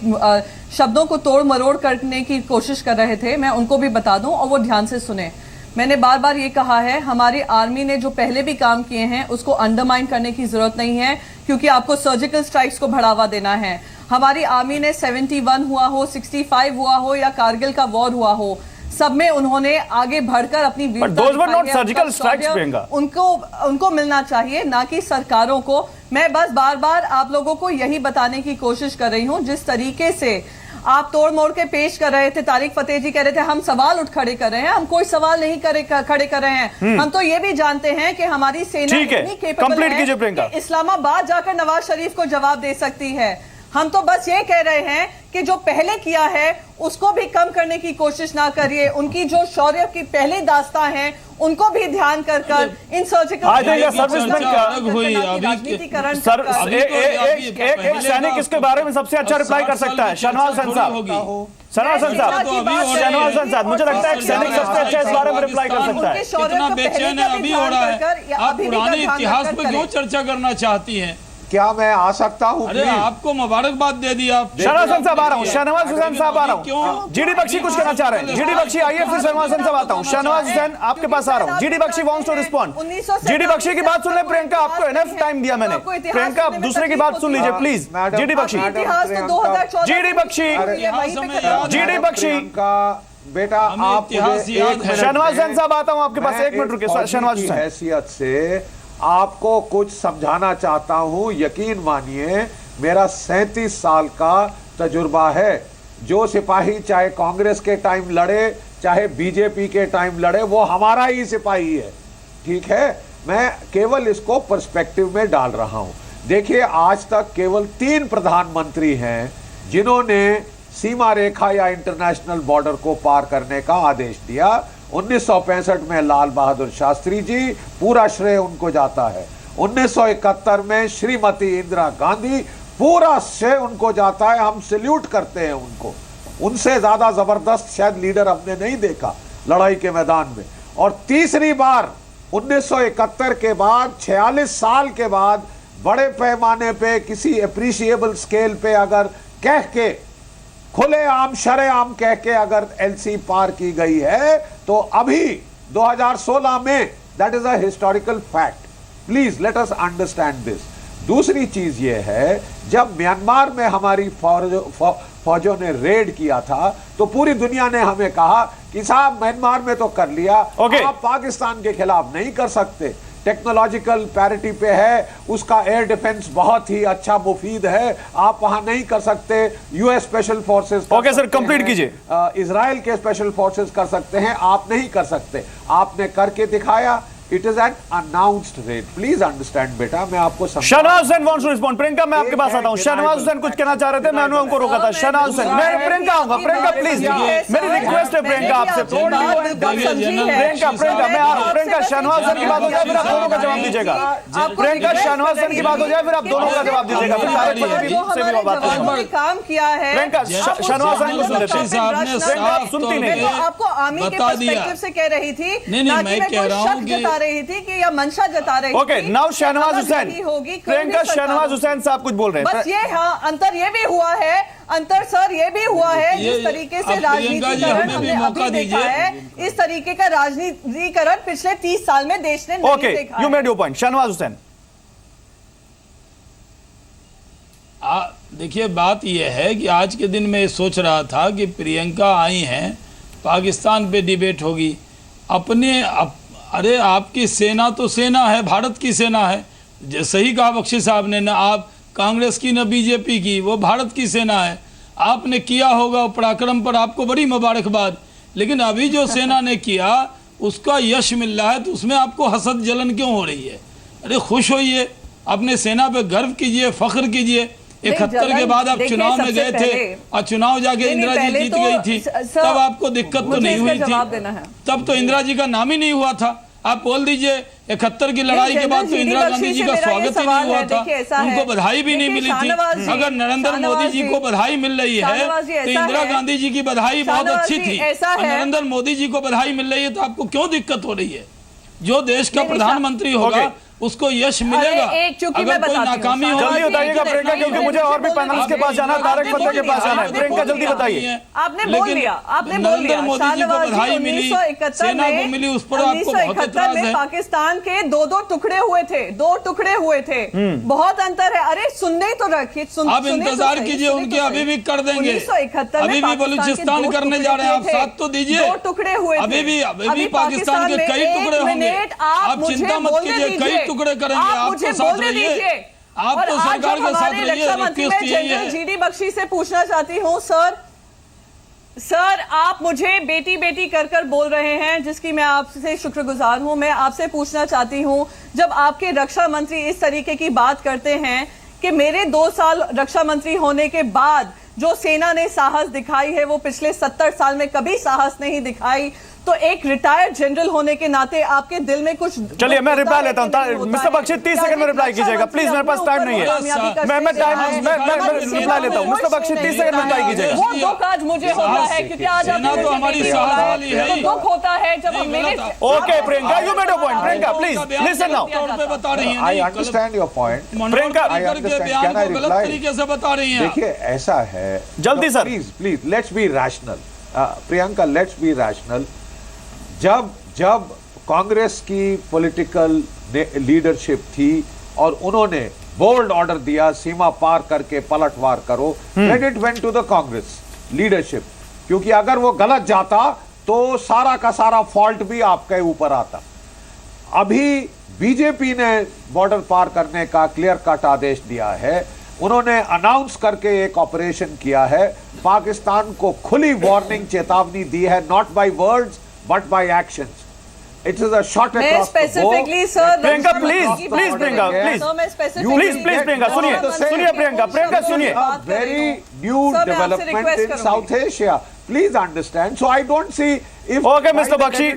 Speaker 5: शब्दों को तोड़ मरोड़ करने की कोशिश कर रहे थे, मैं उनको भी बता दूं और वो ध्यान से सुने। मैंने बार बार ये कहा है, हमारी आर्मी ने जो पहले भी काम किए हैं उसको अंडरमाइन करने की जरूरत नहीं है, क्योंकि आपको सर्जिकल स्ट्राइक्स को बढ़ावा देना है। हमारी आर्मी ने 71 हुआ हो, 65 हुआ हो या कारगिल का वॉर हुआ हो, सब में उन्होंने आगे बढ़कर अपनी उनको मिलना चाहिए, ना कि सरकारों को। मैं बस बार बार आप लोगों को यही बताने की कोशिश कर रही हूं, जिस तरीके से आप तोड़ मोड़ के पेश कर रहे थे। तारिक फतेह जी कह रहे थे हम सवाल खड़े कर रहे हैं, हम कोई सवाल नहीं खड़े कर रहे हैं। हम तो ये भी जानते हैं कि हमारी सेना इतनी केपेबल है कि इस्लामाबाद जाकर नवाज शरीफ को जवाब दे सकती है। हम तो बस ये कह रहे हैं कि जो पहले किया है उसको भी कम करने की कोशिश ना करिए। उनकी जो शौर्य की पहले दास्तां हैं उनको भी ध्यान कर इन सर्जिकल
Speaker 1: एक सैनिक इसके बारे में सबसे अच्छा रिप्लाई कर सकता है। शहनवाज हुसैन साहब, मुझे लगता है सैनिक सबसे अच्छा इस बारे में रिप्लाई कर सकता है।
Speaker 4: कितना बेचैन है अभी हो रहा है, आप पुराने इतिहास पर क्यों चर्चा करना चाहती हैं?
Speaker 6: क्या मैं आ सकता हूँ?
Speaker 4: अरे आपको मुबारकबाद दे दी आप।
Speaker 1: शहनवाज हुसैन साहब आ रहा हूँ, शहनवाज हुसैन साहब आ रहा हूँ। जीडी बख्शी कुछ कहना चाह रहे हैं, जीडी बख्शी आइए, फिर शहनवाज हुसैन साहब आता हूँ। शहनवाज हुसैन आपके पास आ रहा हूँ, GD Bakshi wants to respond. GD Bakshi की बात सुन ले प्रियंका, आपको एनफ टाइम दिया मैंने। प्रियंका आप दूसरे की बात सुन लीजिए please. GD Bakshi, GD Bakshi
Speaker 6: बेटा, आप
Speaker 1: शहनवाज हुसैन साहब आता हूँ आपके पास, 1 मिनट रुकिए। शहनवाज हुसैन,
Speaker 6: हैसियत से आपको कुछ समझाना चाहता हूं। यकीन मानिए, मेरा 37 साल का तजुर्बा है। जो सिपाही चाहे कांग्रेस के टाइम लड़े, चाहे बीजेपी के टाइम लड़े, वो हमारा ही सिपाही है। ठीक है, मैं केवल इसको पर्सपेक्टिव में डाल रहा हूं। देखिए, आज तक केवल 3 प्रधानमंत्री हैं जिन्होंने सीमा रेखा या इंटरनेशनल बॉर्डर को पार करने का आदेश दिया। 1965 में लाल बहादुर शास्त्री जी, पूरा श्रेय उनको जाता है। 1971 में श्रीमती इंदिरा गांधी, पूरा श्रेय उनको जाता है। हम सैल्यूट करते हैं उनको। उनसे ज्यादा जबरदस्त शायद लीडर हमने नहीं देखा लड़ाई के मैदान में। और तीसरी बार 1971 के बाद 46 साल के बाद बड़े पैमाने पे किसी अप्रिशिएबल स्केल पे अगर कह के, खुलेआम शरेआम कह के अगर एलसी पार की गई है, तो अभी 2016 में that is a historical fact. Please let us understand this. दूसरी चीज ये है, जब म्यांमार में हमारी फौजों ने रेड किया था, तो पूरी दुनिया ने हमें कहा कि साहब म्यांमार में तो कर लिया, आप पाकिस्तान के खिलाफ नहीं कर सकते। टेक्नोलॉजिकल पैरिटी पे है, उसका एयर डिफेंस बहुत ही अच्छा मुफीद है, आप वहां नहीं कर सकते। US special forces
Speaker 1: okay sir, complete कीजिए।
Speaker 6: इजराइल के स्पेशल फोर्सेस कर सकते हैं, आप नहीं कर सकते। आपने करके दिखाया। It is an announced raid. Please understand बेटा, मैं आपको
Speaker 1: Shahnawaz Hussain wants to respond. Priyanka, मैं आपके पास आता हूं। शहनवाज हुसैन कुछ कहना चाह रहे थे, मैंने उनको रोका था। शहनवाज हुसैन, मैं प्रियंका आऊंगा। प्रियंका प्लिज, मेरी रिक्वेस्ट है प्रियंका आपसे। प्रियंका मैं आ रहा हूं। प्रियंका, शहनवाज हुसैन की बात हो जाए फिर आप दोनों का जवाब दीजिएगा। प्रियंका, शहनवाज हुसैन की बात हो जाए फिर आप दोनों का जवाब दीजिएगा। फिर तारिक फतेह से भी बात करेंगे।
Speaker 5: काम किया है
Speaker 1: प्रियंका, शहनवाज हुसैन को सुन लेते हैं। आप सुनती नहीं,
Speaker 5: आपको आर्मी के पर्सपेक्टिव से कह रही थी,
Speaker 4: मैं कह रहा हूं कि
Speaker 5: जता रही थी कि मंशा जता रही।
Speaker 1: ओके, नाउ शहनवाज हुसैन, प्रियंका शहनवाज हुसैन साहब कुछ बोल रहे हैं।
Speaker 5: बस ये, हाँ, अंतर ये भी हुआ है, अंतर सर ये भी हुआ है, जिस तरीके से राजनीतिकरण हमने अभी देखा है, इस तरीके का राजनीतिकरण पिछले 30 साल में देश ने नहीं देखा।
Speaker 1: You made your point. Shahnawaz Hussain,
Speaker 4: देखिए बात यह है कि आज के दिन मैं सोच रहा था कि प्रियंका आई हैं, पाकिस्तान पे डिबेट होगी। अरे आपकी सेना तो सेना है, भारत की सेना है। सही कहा बख्शी साहब ने, ना आप कांग्रेस की न बीजेपी की, वो भारत की सेना है। आपने किया होगा पराक्रम पर आपको बड़ी मुबारकबाद, लेकिन अभी जो सेना ने किया उसका यश मिल रहा है तो उसमें आपको हसद जलन क्यों हो रही है? अरे खुश होइए, अपने सेना पे गर्व कीजिए, फख्र कीजिए। 71 के बाद आप चुनाव में गए थे और चुनाव जाके इंदिरा जी जीत गई थी, तब आपको दिक्कत तो नहीं हुई थी, तब तो इंदिरा जी का नाम ही नहीं हुआ था। आप बोल दीजिए 71 की लड़ाई के बाद तो इंदिरा गांधी जी का स्वागत ही नहीं हुआ था, उनको बधाई भी नहीं मिली थी। अगर नरेंद्र मोदी जी को बधाई मिल रही है तो इंदिरा गांधी जी की बधाई बहुत अच्छी थी, और नरेंद्र मोदी जी को बधाई मिल रही है तो आपको क्यों दिक्कत हो रही है? जो देश का प्रधानमंत्री होगा उसको यश मिलेगा। अगर कोई नाकामी हो,
Speaker 1: जल्दी बताइएगा प्रियंका, क्योंकि मुझे और भी पैनलिस्ट के पास जाना है, तारक फतेह के पास जाना है। प्रियंका जल्दी बताइए।
Speaker 5: आपने बोल लिया, आपने बोल लिया।
Speaker 4: नरेंद्र मोदी जी को बधाई मिली, सेना को मिली, उस पर आपको बहुत एतराज है।
Speaker 5: पाकिस्तान के दो टुकड़े हुए थे, 2 टुकड़े हुए थे, बहुत अंतर है। अरे सुनने तो रखिए,
Speaker 4: आप इंतजार कीजिए, उनके अभी भी कर देंगे। अभी भी बलूचिस्तान करने जा रहे हैं, आप साथ तो दीजिए।
Speaker 5: 2 टुकड़े हुए थे,
Speaker 4: अभी भी पाकिस्तान के कई टुकड़े होंगे। आप चिंता मत कीजिए, कई टुकड़े करेंगे। आप तो साथ रहिए, आप तो सरकार के साथ रहिए। रिक्वेस्ट यही है।
Speaker 5: जीडी बख्शी से पूछना चाहती हूँ, सर आप मुझे बेटी बेटी कर बोल रहे हैं, जिसकी मैं आपसे शुक्रगुजार हूं। मैं आपसे पूछना चाहती हूं, जब आपके रक्षा मंत्री इस तरीके की बात करते हैं कि मेरे 2 साल रक्षा मंत्री होने के बाद जो सेना ने साहस दिखाई है वो पिछले 70 साल में कभी साहस नहीं दिखाई, तो एक रिटायर्ड जनरल होने के नाते आपके दिल में कुछ...
Speaker 1: चलिए मैं रिप्लाई लेता हूं। मिस्टर बख्शी 30 सेकंड में रिप्लाई कीजिएगा प्लीज, मेरे पास टाइम नहीं है। मैं रिप्लाई लेता हूं। मिस्टर बख्शी 30 सेकंड में रिप्लाई कीजिएगा।
Speaker 5: वो दुख आज मुझे होता है क्योंकि आज
Speaker 4: तो हमारी साहस वाली है,
Speaker 5: तो दुख होता है जब मेरे...
Speaker 1: okay Priyanka, you made your point. Priyanka please listen now.
Speaker 4: बता रही हैं,
Speaker 6: I understand your point.
Speaker 1: Priyanka
Speaker 4: बयान को गलत तरीके से बता रही हैं।
Speaker 6: देखिए ऐसा है,
Speaker 1: जल्दी sir
Speaker 6: please let's be rational. Priyanka let's be rational. जब कांग्रेस की पॉलिटिकल लीडरशिप थी और उन्होंने बोल्ड ऑर्डर दिया सीमा पार करके पलटवार करो, credit went to the Congress leadership, क्योंकि अगर वो गलत जाता तो सारा का सारा फॉल्ट भी आपके ऊपर आता। अभी बीजेपी ने बॉर्डर पार करने का क्लियर कट आदेश दिया है, उन्होंने अनाउंस करके एक ऑपरेशन किया है, पाकिस्तान को खुली वार्निंग चेतावनी दी है, not by words but by actions. It is a shot across the bow.
Speaker 1: Priyanka please Priyanka please Priyanka सुनिए प्रियंका सुनिए।
Speaker 6: Very new development in South Asia. Please understand. So I don't see if...
Speaker 1: Okay, Mr. Bakshi,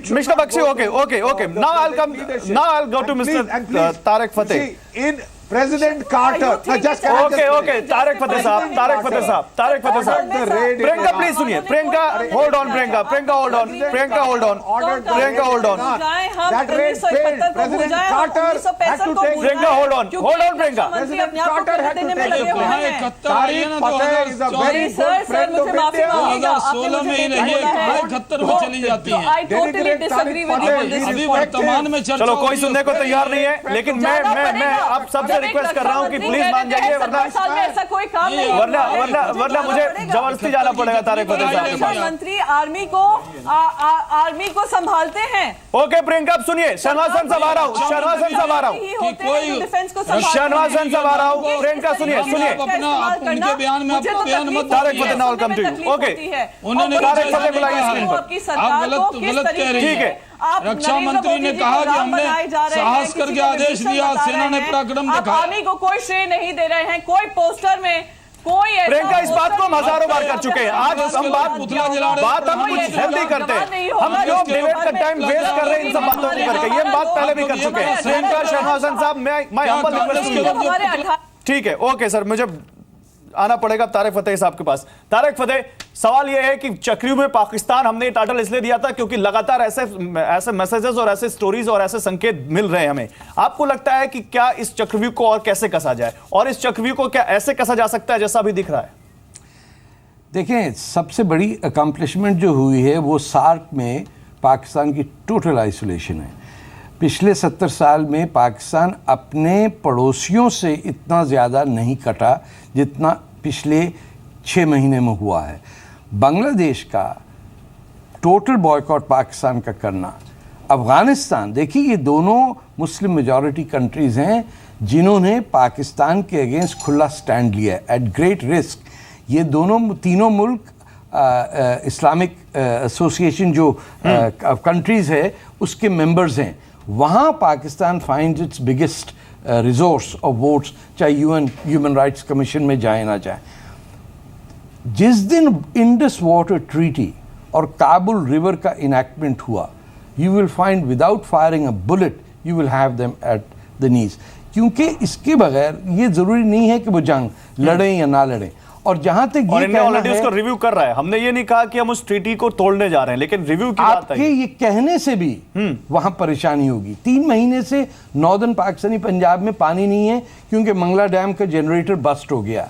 Speaker 1: okay. Now I'll go to Mr. Tarak Fateh.
Speaker 6: In President Carter.
Speaker 1: Okay. Tarak Fateh साहब. Priyanka please सुनिए। Priyanka hold on. Priyanka hold on.
Speaker 6: That raid failed. President Carter had to take...
Speaker 1: Priyanka hold on Priyanka.
Speaker 6: President Carter had to take the blame. Tariq Fateh is a very good friend of India.
Speaker 4: 2016 में ही रही है, 71 में चली जाती है। अभी वर्तमान में चर्चा।
Speaker 1: चलो कोई सुनने को तैयार नहीं है, लेकिन मैं आप सबसे रिक्वेस्ट कर रहा हूं कि प्लीज मान जाइए, वरना मुझे जबरदस्ती जाना पड़ेगा। तारक फतेह साहब
Speaker 5: मंत्री आर्मी को संभालते हैं।
Speaker 1: ओके प्रियंका आप सुनिए। शहनवाज साहब आ रहा हूँ। प्रियंका सुनिए।
Speaker 4: उनके बयान में आपको बयान मत।
Speaker 1: Tarek Fatah now welcome to you. Okay
Speaker 4: उन्होंने
Speaker 1: तारक फतेह बुलाइए स्क्रीन पर।
Speaker 4: आप गलत कह रही हैं। रक्षा मंत्री ने कहा कि हमने साहस करके आदेश दिया, सेना ने पराक्रम दिखाया।
Speaker 5: आर्मी को कोई श्रेय नहीं दे रहे हैं, कोई पोस्टर में कोई।
Speaker 1: प्रियंका इस बात को हम हजारों बार कर चुके हैं। आज हम बात हम कुछ हेल्दी करते हैं। हम क्यों डिबेट का टाइम वेस्ट कर रहे हैं इन सब बातों को करके? ये बात पहले भी कर चुके हैं। प्रियंका शहनवाज साहब मैं हम्बल रिक्वेस्ट। ठीक है ओके सर, मुझे आना पड़ेगा तारक फतेह साहब के पास। तारक फतेह, सवाल यह है कि चक्रव्यूह में पाकिस्तान हमने टाइटल इसलिए दिया था क्योंकि लगातार ऐसे मैसेजेस और ऐसे स्टोरीज और ऐसे संकेत मिल रहे हैं हमें। आपको लगता है कि क्या इस चक्रव्यूह को और कैसे कसा जाए, और इस चक्रव्यूह को क्या ऐसे कसा जा सकता है जैसा अभी दिख रहा है?
Speaker 7: देखें, सबसे बड़ी अकम्पलिशमेंट जो हुई है वो सार्क में पाकिस्तान की टोटल आइसोलेशन है। पिछले 70 साल में पाकिस्तान अपने पड़ोसियों से इतना ज़्यादा नहीं कटा जितना पिछले 6 महीने में हुआ है। बांग्लादेश का टोटल बॉयकॉट पाकिस्तान का करना, अफ़गानिस्तान, देखिए ये दोनों मुस्लिम मेजॉरिटी कंट्रीज़ हैं जिन्होंने पाकिस्तान के अगेंस्ट खुला स्टैंड लिया एट ग्रेट रिस्क। ये तीनों मुल्क इस्लामिक एसोसिएशन जो कंट्रीज़ है उसके मेंबर्स हैं। वहाँ Pakistan finds it's biggest resource of votes, चाहे यूएन ह्यूमन राइट्स कमीशन में जाए ना जाए। जिस दिन इंडस वाटर ट्रीटी और काबुल रिवर का इनैक्टमेंट हुआ, you will find without firing a bullet you will have them at the knees, क्योंकि इसके बगैर ये ज़रूरी नहीं है कि वो जंग लड़ें या ना लड़ें। और जहां तक ये
Speaker 1: इंडिया ऑलरेडी उसको रिव्यू कर रहा है, हमने ये नहीं कहा कि हम उस ट्रीटी को तोड़ने जा रहे हैं, लेकिन रिव्यू की बात है।
Speaker 7: ये कहने से भी वहां परेशानी होगी। 3 महीने से नॉर्दर्न पाकिस्तानी पंजाब में पानी नहीं है क्योंकि मंगला डैम का जनरेटर बस्ट हो गया।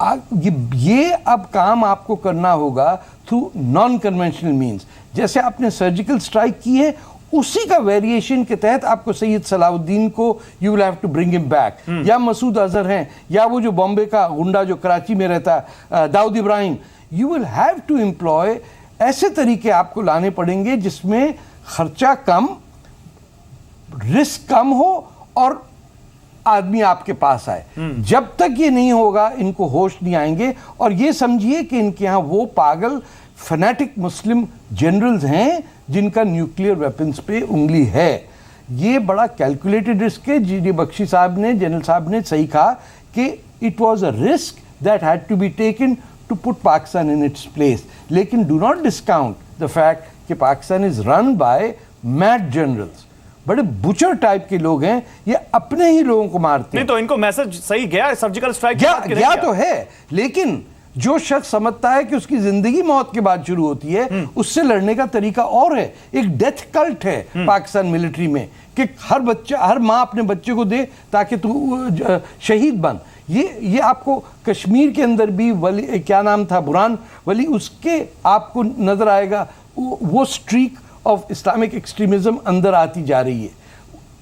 Speaker 7: ये अब काम आपको करना होगा थ्रू नॉन कन्वेंशनल मीन्स। जैसे आपने सर्जिकल स्ट्राइक की है, उसी का वेरिएशन के तहत आपको सैयद सलाउद्दीन को you will have to bring him back, या मसूद अजहर हैं, या वो जो बॉम्बे का गुंडा जो कराची में रहता है Dawood Ibrahim, you will have to employ ऐसे तरीके आपको लाने पड़ेंगे जिसमें खर्चा कम, रिस्क कम हो और आदमी आपके पास आए। जब तक ये नहीं होगा इनको होश नहीं आएंगे। और ये समझिए कि इनके यहाँ वो पागल फैनेटिक मुस्लिम जनरल्स हैं जिनका न्यूक्लियर वेपन्स पे उंगली है। ये बड़ा कैलकुलेटेड रिस्क है। जी.डी. बख्शी साहब ने, जनरल साहब ने सही कहा कि it was a risk that had to be taken to put Pakistan in its place. लेकिन do not discount the fact कि Pakistan is run by mad generals, बड़े बुचर टाइप के लोग हैं, ये अपने ही लोगों को मारते हैं।
Speaker 1: नहीं तो इनको मैसेज सही गया, सर्जिकल स्ट्राइक
Speaker 7: गया तो है, लेकिन जो शख्स समझता है कि उसकी जिंदगी मौत के बाद शुरू होती है, उससे लड़ने का तरीका और है। एक डेथ कल्ट है पाकिस्तान मिलिट्री में कि हर माँ अपने बच्चे को दे ताकि तू शहीद बन। ये आपको कश्मीर के अंदर भी वली, क्या नाम था, बुरहान वली, उसके आपको नजर आएगा वो स्ट्रीक ऑफ इस्लामिक एक्सट्रीमिज्म अंदर आती जा रही है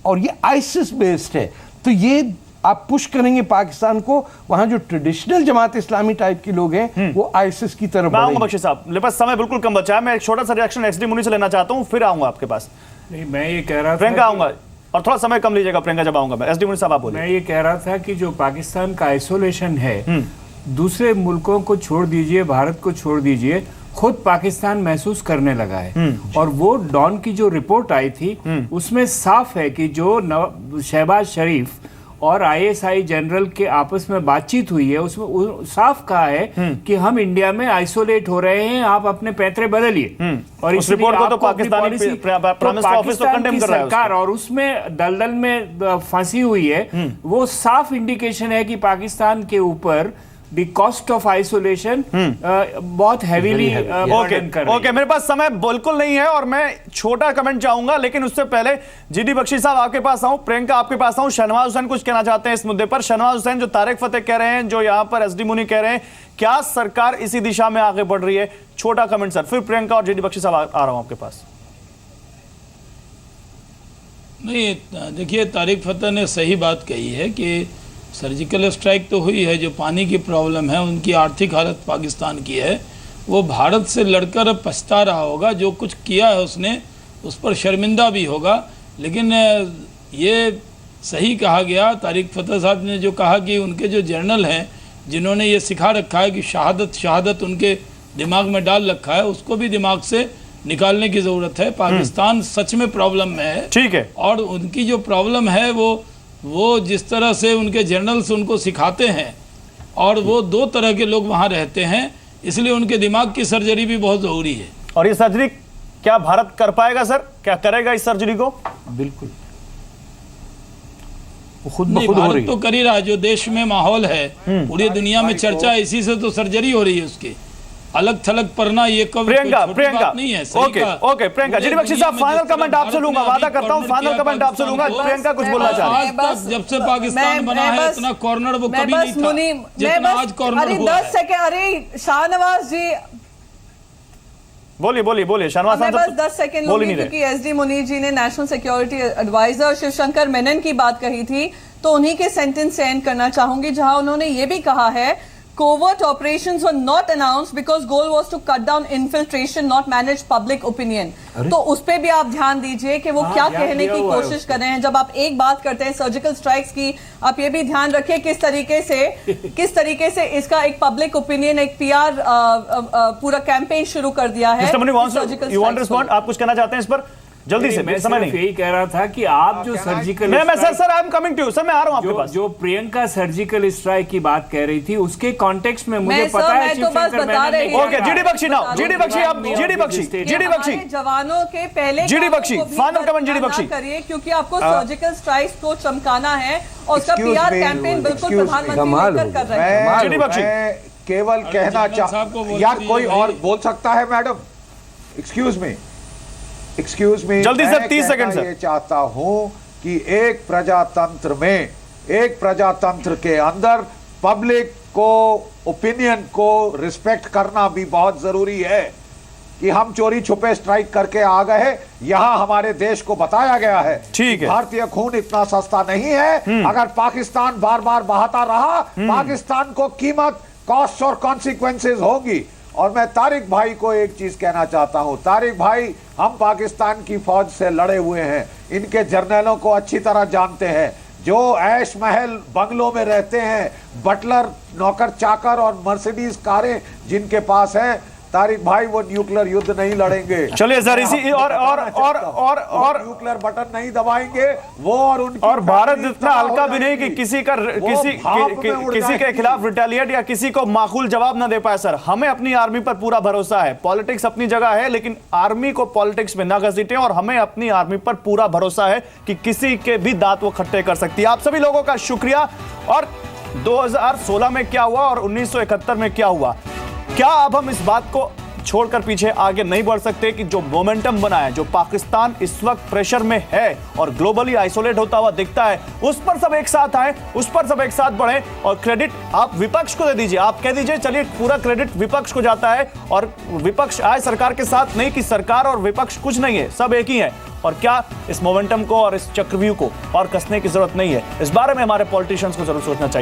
Speaker 7: और ये आइसिस बेस्ड है। तो ये आप पुश करेंगे पाकिस्तान को, वहां जो ट्रेडिशनल जमात इस्लामी टाइप के लोग हैं वो आइसिस की तरफ बढ़ेंगे।
Speaker 1: बख्शी साहब, मेरे पास समय बिल्कुल कम बचा है, मैं एक छोटा सा रिएक्शन एसडी मुनी से लेना चाहता हूं, फिर आऊंगा आपके पास।
Speaker 8: नहीं, मैं ये कह रहा था,
Speaker 1: प्रियंका आऊंगा और थोड़ा समय कम लीजिएगा प्रियंका जब आऊंगा मैं। एसडी मुनी साहब आप बोलिए।
Speaker 8: मैं ये कह रहा था कि जो पाकिस्तान का आइसोलेशन है, दूसरे मुल्कों को छोड़ दीजिए, भारत को छोड़ दीजिए, खुद पाकिस्तान महसूस करने लगा है। और वो डॉन की जो रिपोर्ट आई थी उसमें साफ है कि जो शहबाज शरीफ और आईएसआई जनरल के आपस में बातचीत हुई है उसमें साफ कहा है कि हम इंडिया में आइसोलेट हो रहे हैं, आप अपने पैतरे बदलिए। और
Speaker 1: उस रिपोर्ट को तो पाकिस्तानी प्राइम मिनिस्टर ऑफिस तो कंडेम कर रहा है
Speaker 8: सरकार, और उसमें दलदल में फंसी हुई है। वो साफ इंडिकेशन है कि पाकिस्तान के ऊपर The cost of isolation बहुत heavily burden कर रही है।
Speaker 1: ओके, मेरे पास समय बिल्कुल नहीं है और मैं छोटा कमेंट चाहूंगा, लेकिन उससे पहले जी.डी. बख्शी साहब आपके पास आऊं, प्रियंका आपके पास आऊं, शहनवाज हुसैन कुछ कहना चाहते हैं इस मुद्दे पर। शहनवाज हुसैन, जो तारिक फतेह कह रहे हैं, जो यहां पर एसडी मुनी कह रहे हैं, क्या सरकार इसी दिशा में आगे बढ़ रही है? छोटा कमेंट सर, फिर प्रियंका और जी.डी. बख्शी साहब आ रहा हूं आपके पास।
Speaker 4: नहीं, देखिए तारिक फतेह ने सही बात कही है कि सर्जिकल स्ट्राइक तो हुई है, जो पानी की प्रॉब्लम है, उनकी आर्थिक हालत पाकिस्तान की है, वो भारत से लड़कर पछता रहा होगा, जो कुछ किया है उसने उस पर शर्मिंदा भी होगा। लेकिन ये सही कहा गया तारिक फतेह साहब ने जो कहा कि उनके जो जर्नल हैं जिन्होंने ये सिखा रखा है कि शहादत उनके दिमाग में डाल रखा है, उसको भी दिमाग से निकालने की ज़रूरत है। पाकिस्तान सच में प्रॉब्लम में है,
Speaker 1: ठीक है,
Speaker 4: और उनकी जो प्रॉब्लम है वो जिस तरह से उनके जर्नल्स उनको सिखाते हैं, और वो 2 तरह के लोग वहाँ रहते हैं, इसलिए उनके दिमाग की सर्जरी भी बहुत ज़रूरी है।
Speaker 1: और ये सर्जरी क्या भारत कर पाएगा सर? क्या करेगा इस सर्जरी को?
Speaker 7: बिल्कुल
Speaker 4: खुद भारत तो कर ही रहा है। जो देश में माहौल है, पूरी दुनिया में चर्चा है, इसी से तो सर्जरी हो रही है उसकी। अलग थलग पढ़ना ये कब
Speaker 1: प्रियंका
Speaker 4: नहीं है।
Speaker 1: Okay Priyanka, GD. बख्शी साहब, फाइनल कमेंट आपसे लूंगा, वादा करता हूं फाइनल कमेंट आपसे लूंगा। प्रियंका कुछ बोलना चाह रही है।
Speaker 4: आज तक जब से पाकिस्तान बना है इतना कॉर्नर वो कभी नहीं था जितना आज कॉर्नर हुआ है।
Speaker 5: 10 सेकंड, अरे शाहनवाज जी
Speaker 1: बोलिए शाहनवाज
Speaker 5: मैं
Speaker 1: साहब
Speaker 5: बस 10 सेकंड
Speaker 1: बोल ही
Speaker 5: लूंगी
Speaker 1: नहीं रहे।
Speaker 5: क्योंकि एसडी मुनीर जी ने national security adviser Shivshankar Menon की बात कही थी, तो उन्हीं के सेंटेंस से एंड करना चाहूंगी, जहां उन्होंने ये भी कहा है covert operations were not announced because goal was to cut down infiltration, not manage public opinion। तो उस पे भी आप ध्यान दीजिए कि वो क्या कहने की कोशिश कर रहे हैं। जब आप एक बात करते हैं सर्जिकल स्ट्राइक्स की, आप ये भी ध्यान रखिए किस तरीके से इसका एक पब्लिक ओपिनियन, एक पीआर पूरा कैंपेन शुरू कर दिया है।
Speaker 1: यू वांट रिस्पॉन्ड, आप कुछ कहना चाहते हैं इस पर जल्दी से?
Speaker 8: मैं
Speaker 1: समय
Speaker 8: सिर्फ
Speaker 1: नहीं,
Speaker 8: यही कह रहा था कि आप जो सर्जिकल
Speaker 1: मैं sir I am coming to you sir, मैं आ रहा हूं आपके पास।
Speaker 8: जो प्रियंका सर्जिकल स्ट्राइक की बात कह रही थी उसके कॉन्टेक्स्ट में मुझे
Speaker 5: मैं
Speaker 8: पता है
Speaker 5: मैं तो बस बता रही हूं।
Speaker 1: Okay, GD Bakshi now, GD Bakshi, आप जीडी बख्शी
Speaker 5: जवानों के पहले
Speaker 1: GD Bakshi, final comment GD Bakshi
Speaker 5: करिए, क्योंकि आपको सर्जिकल स्ट्राइक्स को चमकाना है और उसका पीआर कैंपेन बिल्कुल प्रधानमंत्री लेकर कर रहे हैं।
Speaker 1: जीडी बख्शी,
Speaker 6: मैं केवल कहना चाहता, या कोई और बोल सकता है मैडम? एक्सक्यूज मी,
Speaker 1: जल्दी सर, 30 सेकंड सर।
Speaker 6: ये चाहता हूं कि एक प्रजातंत्र के अंदर पब्लिक को, ओपिनियन को रिस्पेक्ट करना भी बहुत जरूरी है। कि हम चोरी छुपे स्ट्राइक करके आ गए, यहां हमारे देश को बताया गया है
Speaker 1: ठीक है,
Speaker 6: भारतीय खून इतना सस्ता नहीं है। अगर पाकिस्तान बार बार बहाता रहा, पाकिस्तान को कीमत, कॉस्ट और कॉन्सिक्वेंसेस होगी। और मैं तारिक भाई को एक चीज कहना चाहता हूं, तारिक भाई, हम पाकिस्तान की फौज से लड़े हुए हैं, इनके जर्नलों को अच्छी तरह जानते हैं, जो ऐश महल बंगलों में रहते हैं, बटलर, नौकर चाकर और मर्सिडीज कारें जिनके पास है, तारिक भाई वो न्यूक्लियर युद्ध नहीं लड़ेंगे।
Speaker 1: चलिए सर, इसी और
Speaker 6: न्यूक्लियर बटन नहीं दबाएंगे वो,
Speaker 1: और भारत इतना हल्का भी नहीं कि किसी के खिलाफ रिटेलिएट या किसी को माकूल जवाब ना दे पाए। सर, हमें अपनी आर्मी पर पूरा भरोसा है। पॉलिटिक्स अपनी जगह है, लेकिन आर्मी को पॉलिटिक्स में ना घसीटें, और हमें अपनी आर्मी पर पूरा भरोसा है कि किसी के भी दांत वो खट्टे कर सकती है। आप सभी लोगों का शुक्रिया। और 2016 में क्या हुआ और 1971 में क्या हुआ, क्या अब हम इस बात को छोड़कर पीछे आगे नहीं बढ़ सकते कि जो मोमेंटम बना है, जो पाकिस्तान इस वक्त प्रेशर में है और ग्लोबली आइसोलेट होता हुआ दिखता है, उस पर सब एक साथ आए, उस पर सब एक साथ बढ़े। और क्रेडिट आप विपक्ष को दे दीजिए, आप कह दीजिए चलिए पूरा क्रेडिट विपक्ष को जाता है, और विपक्ष आए सरकार के साथ, नहीं कि सरकार और विपक्ष कुछ नहीं है, सब एक ही है। और क्या इस मोमेंटम को और इस चक्रव्यूह को और कसने की जरूरत नहीं है? इस बारे में हमारे पॉलिटिशियंस को जरूर सोचना चाहिए।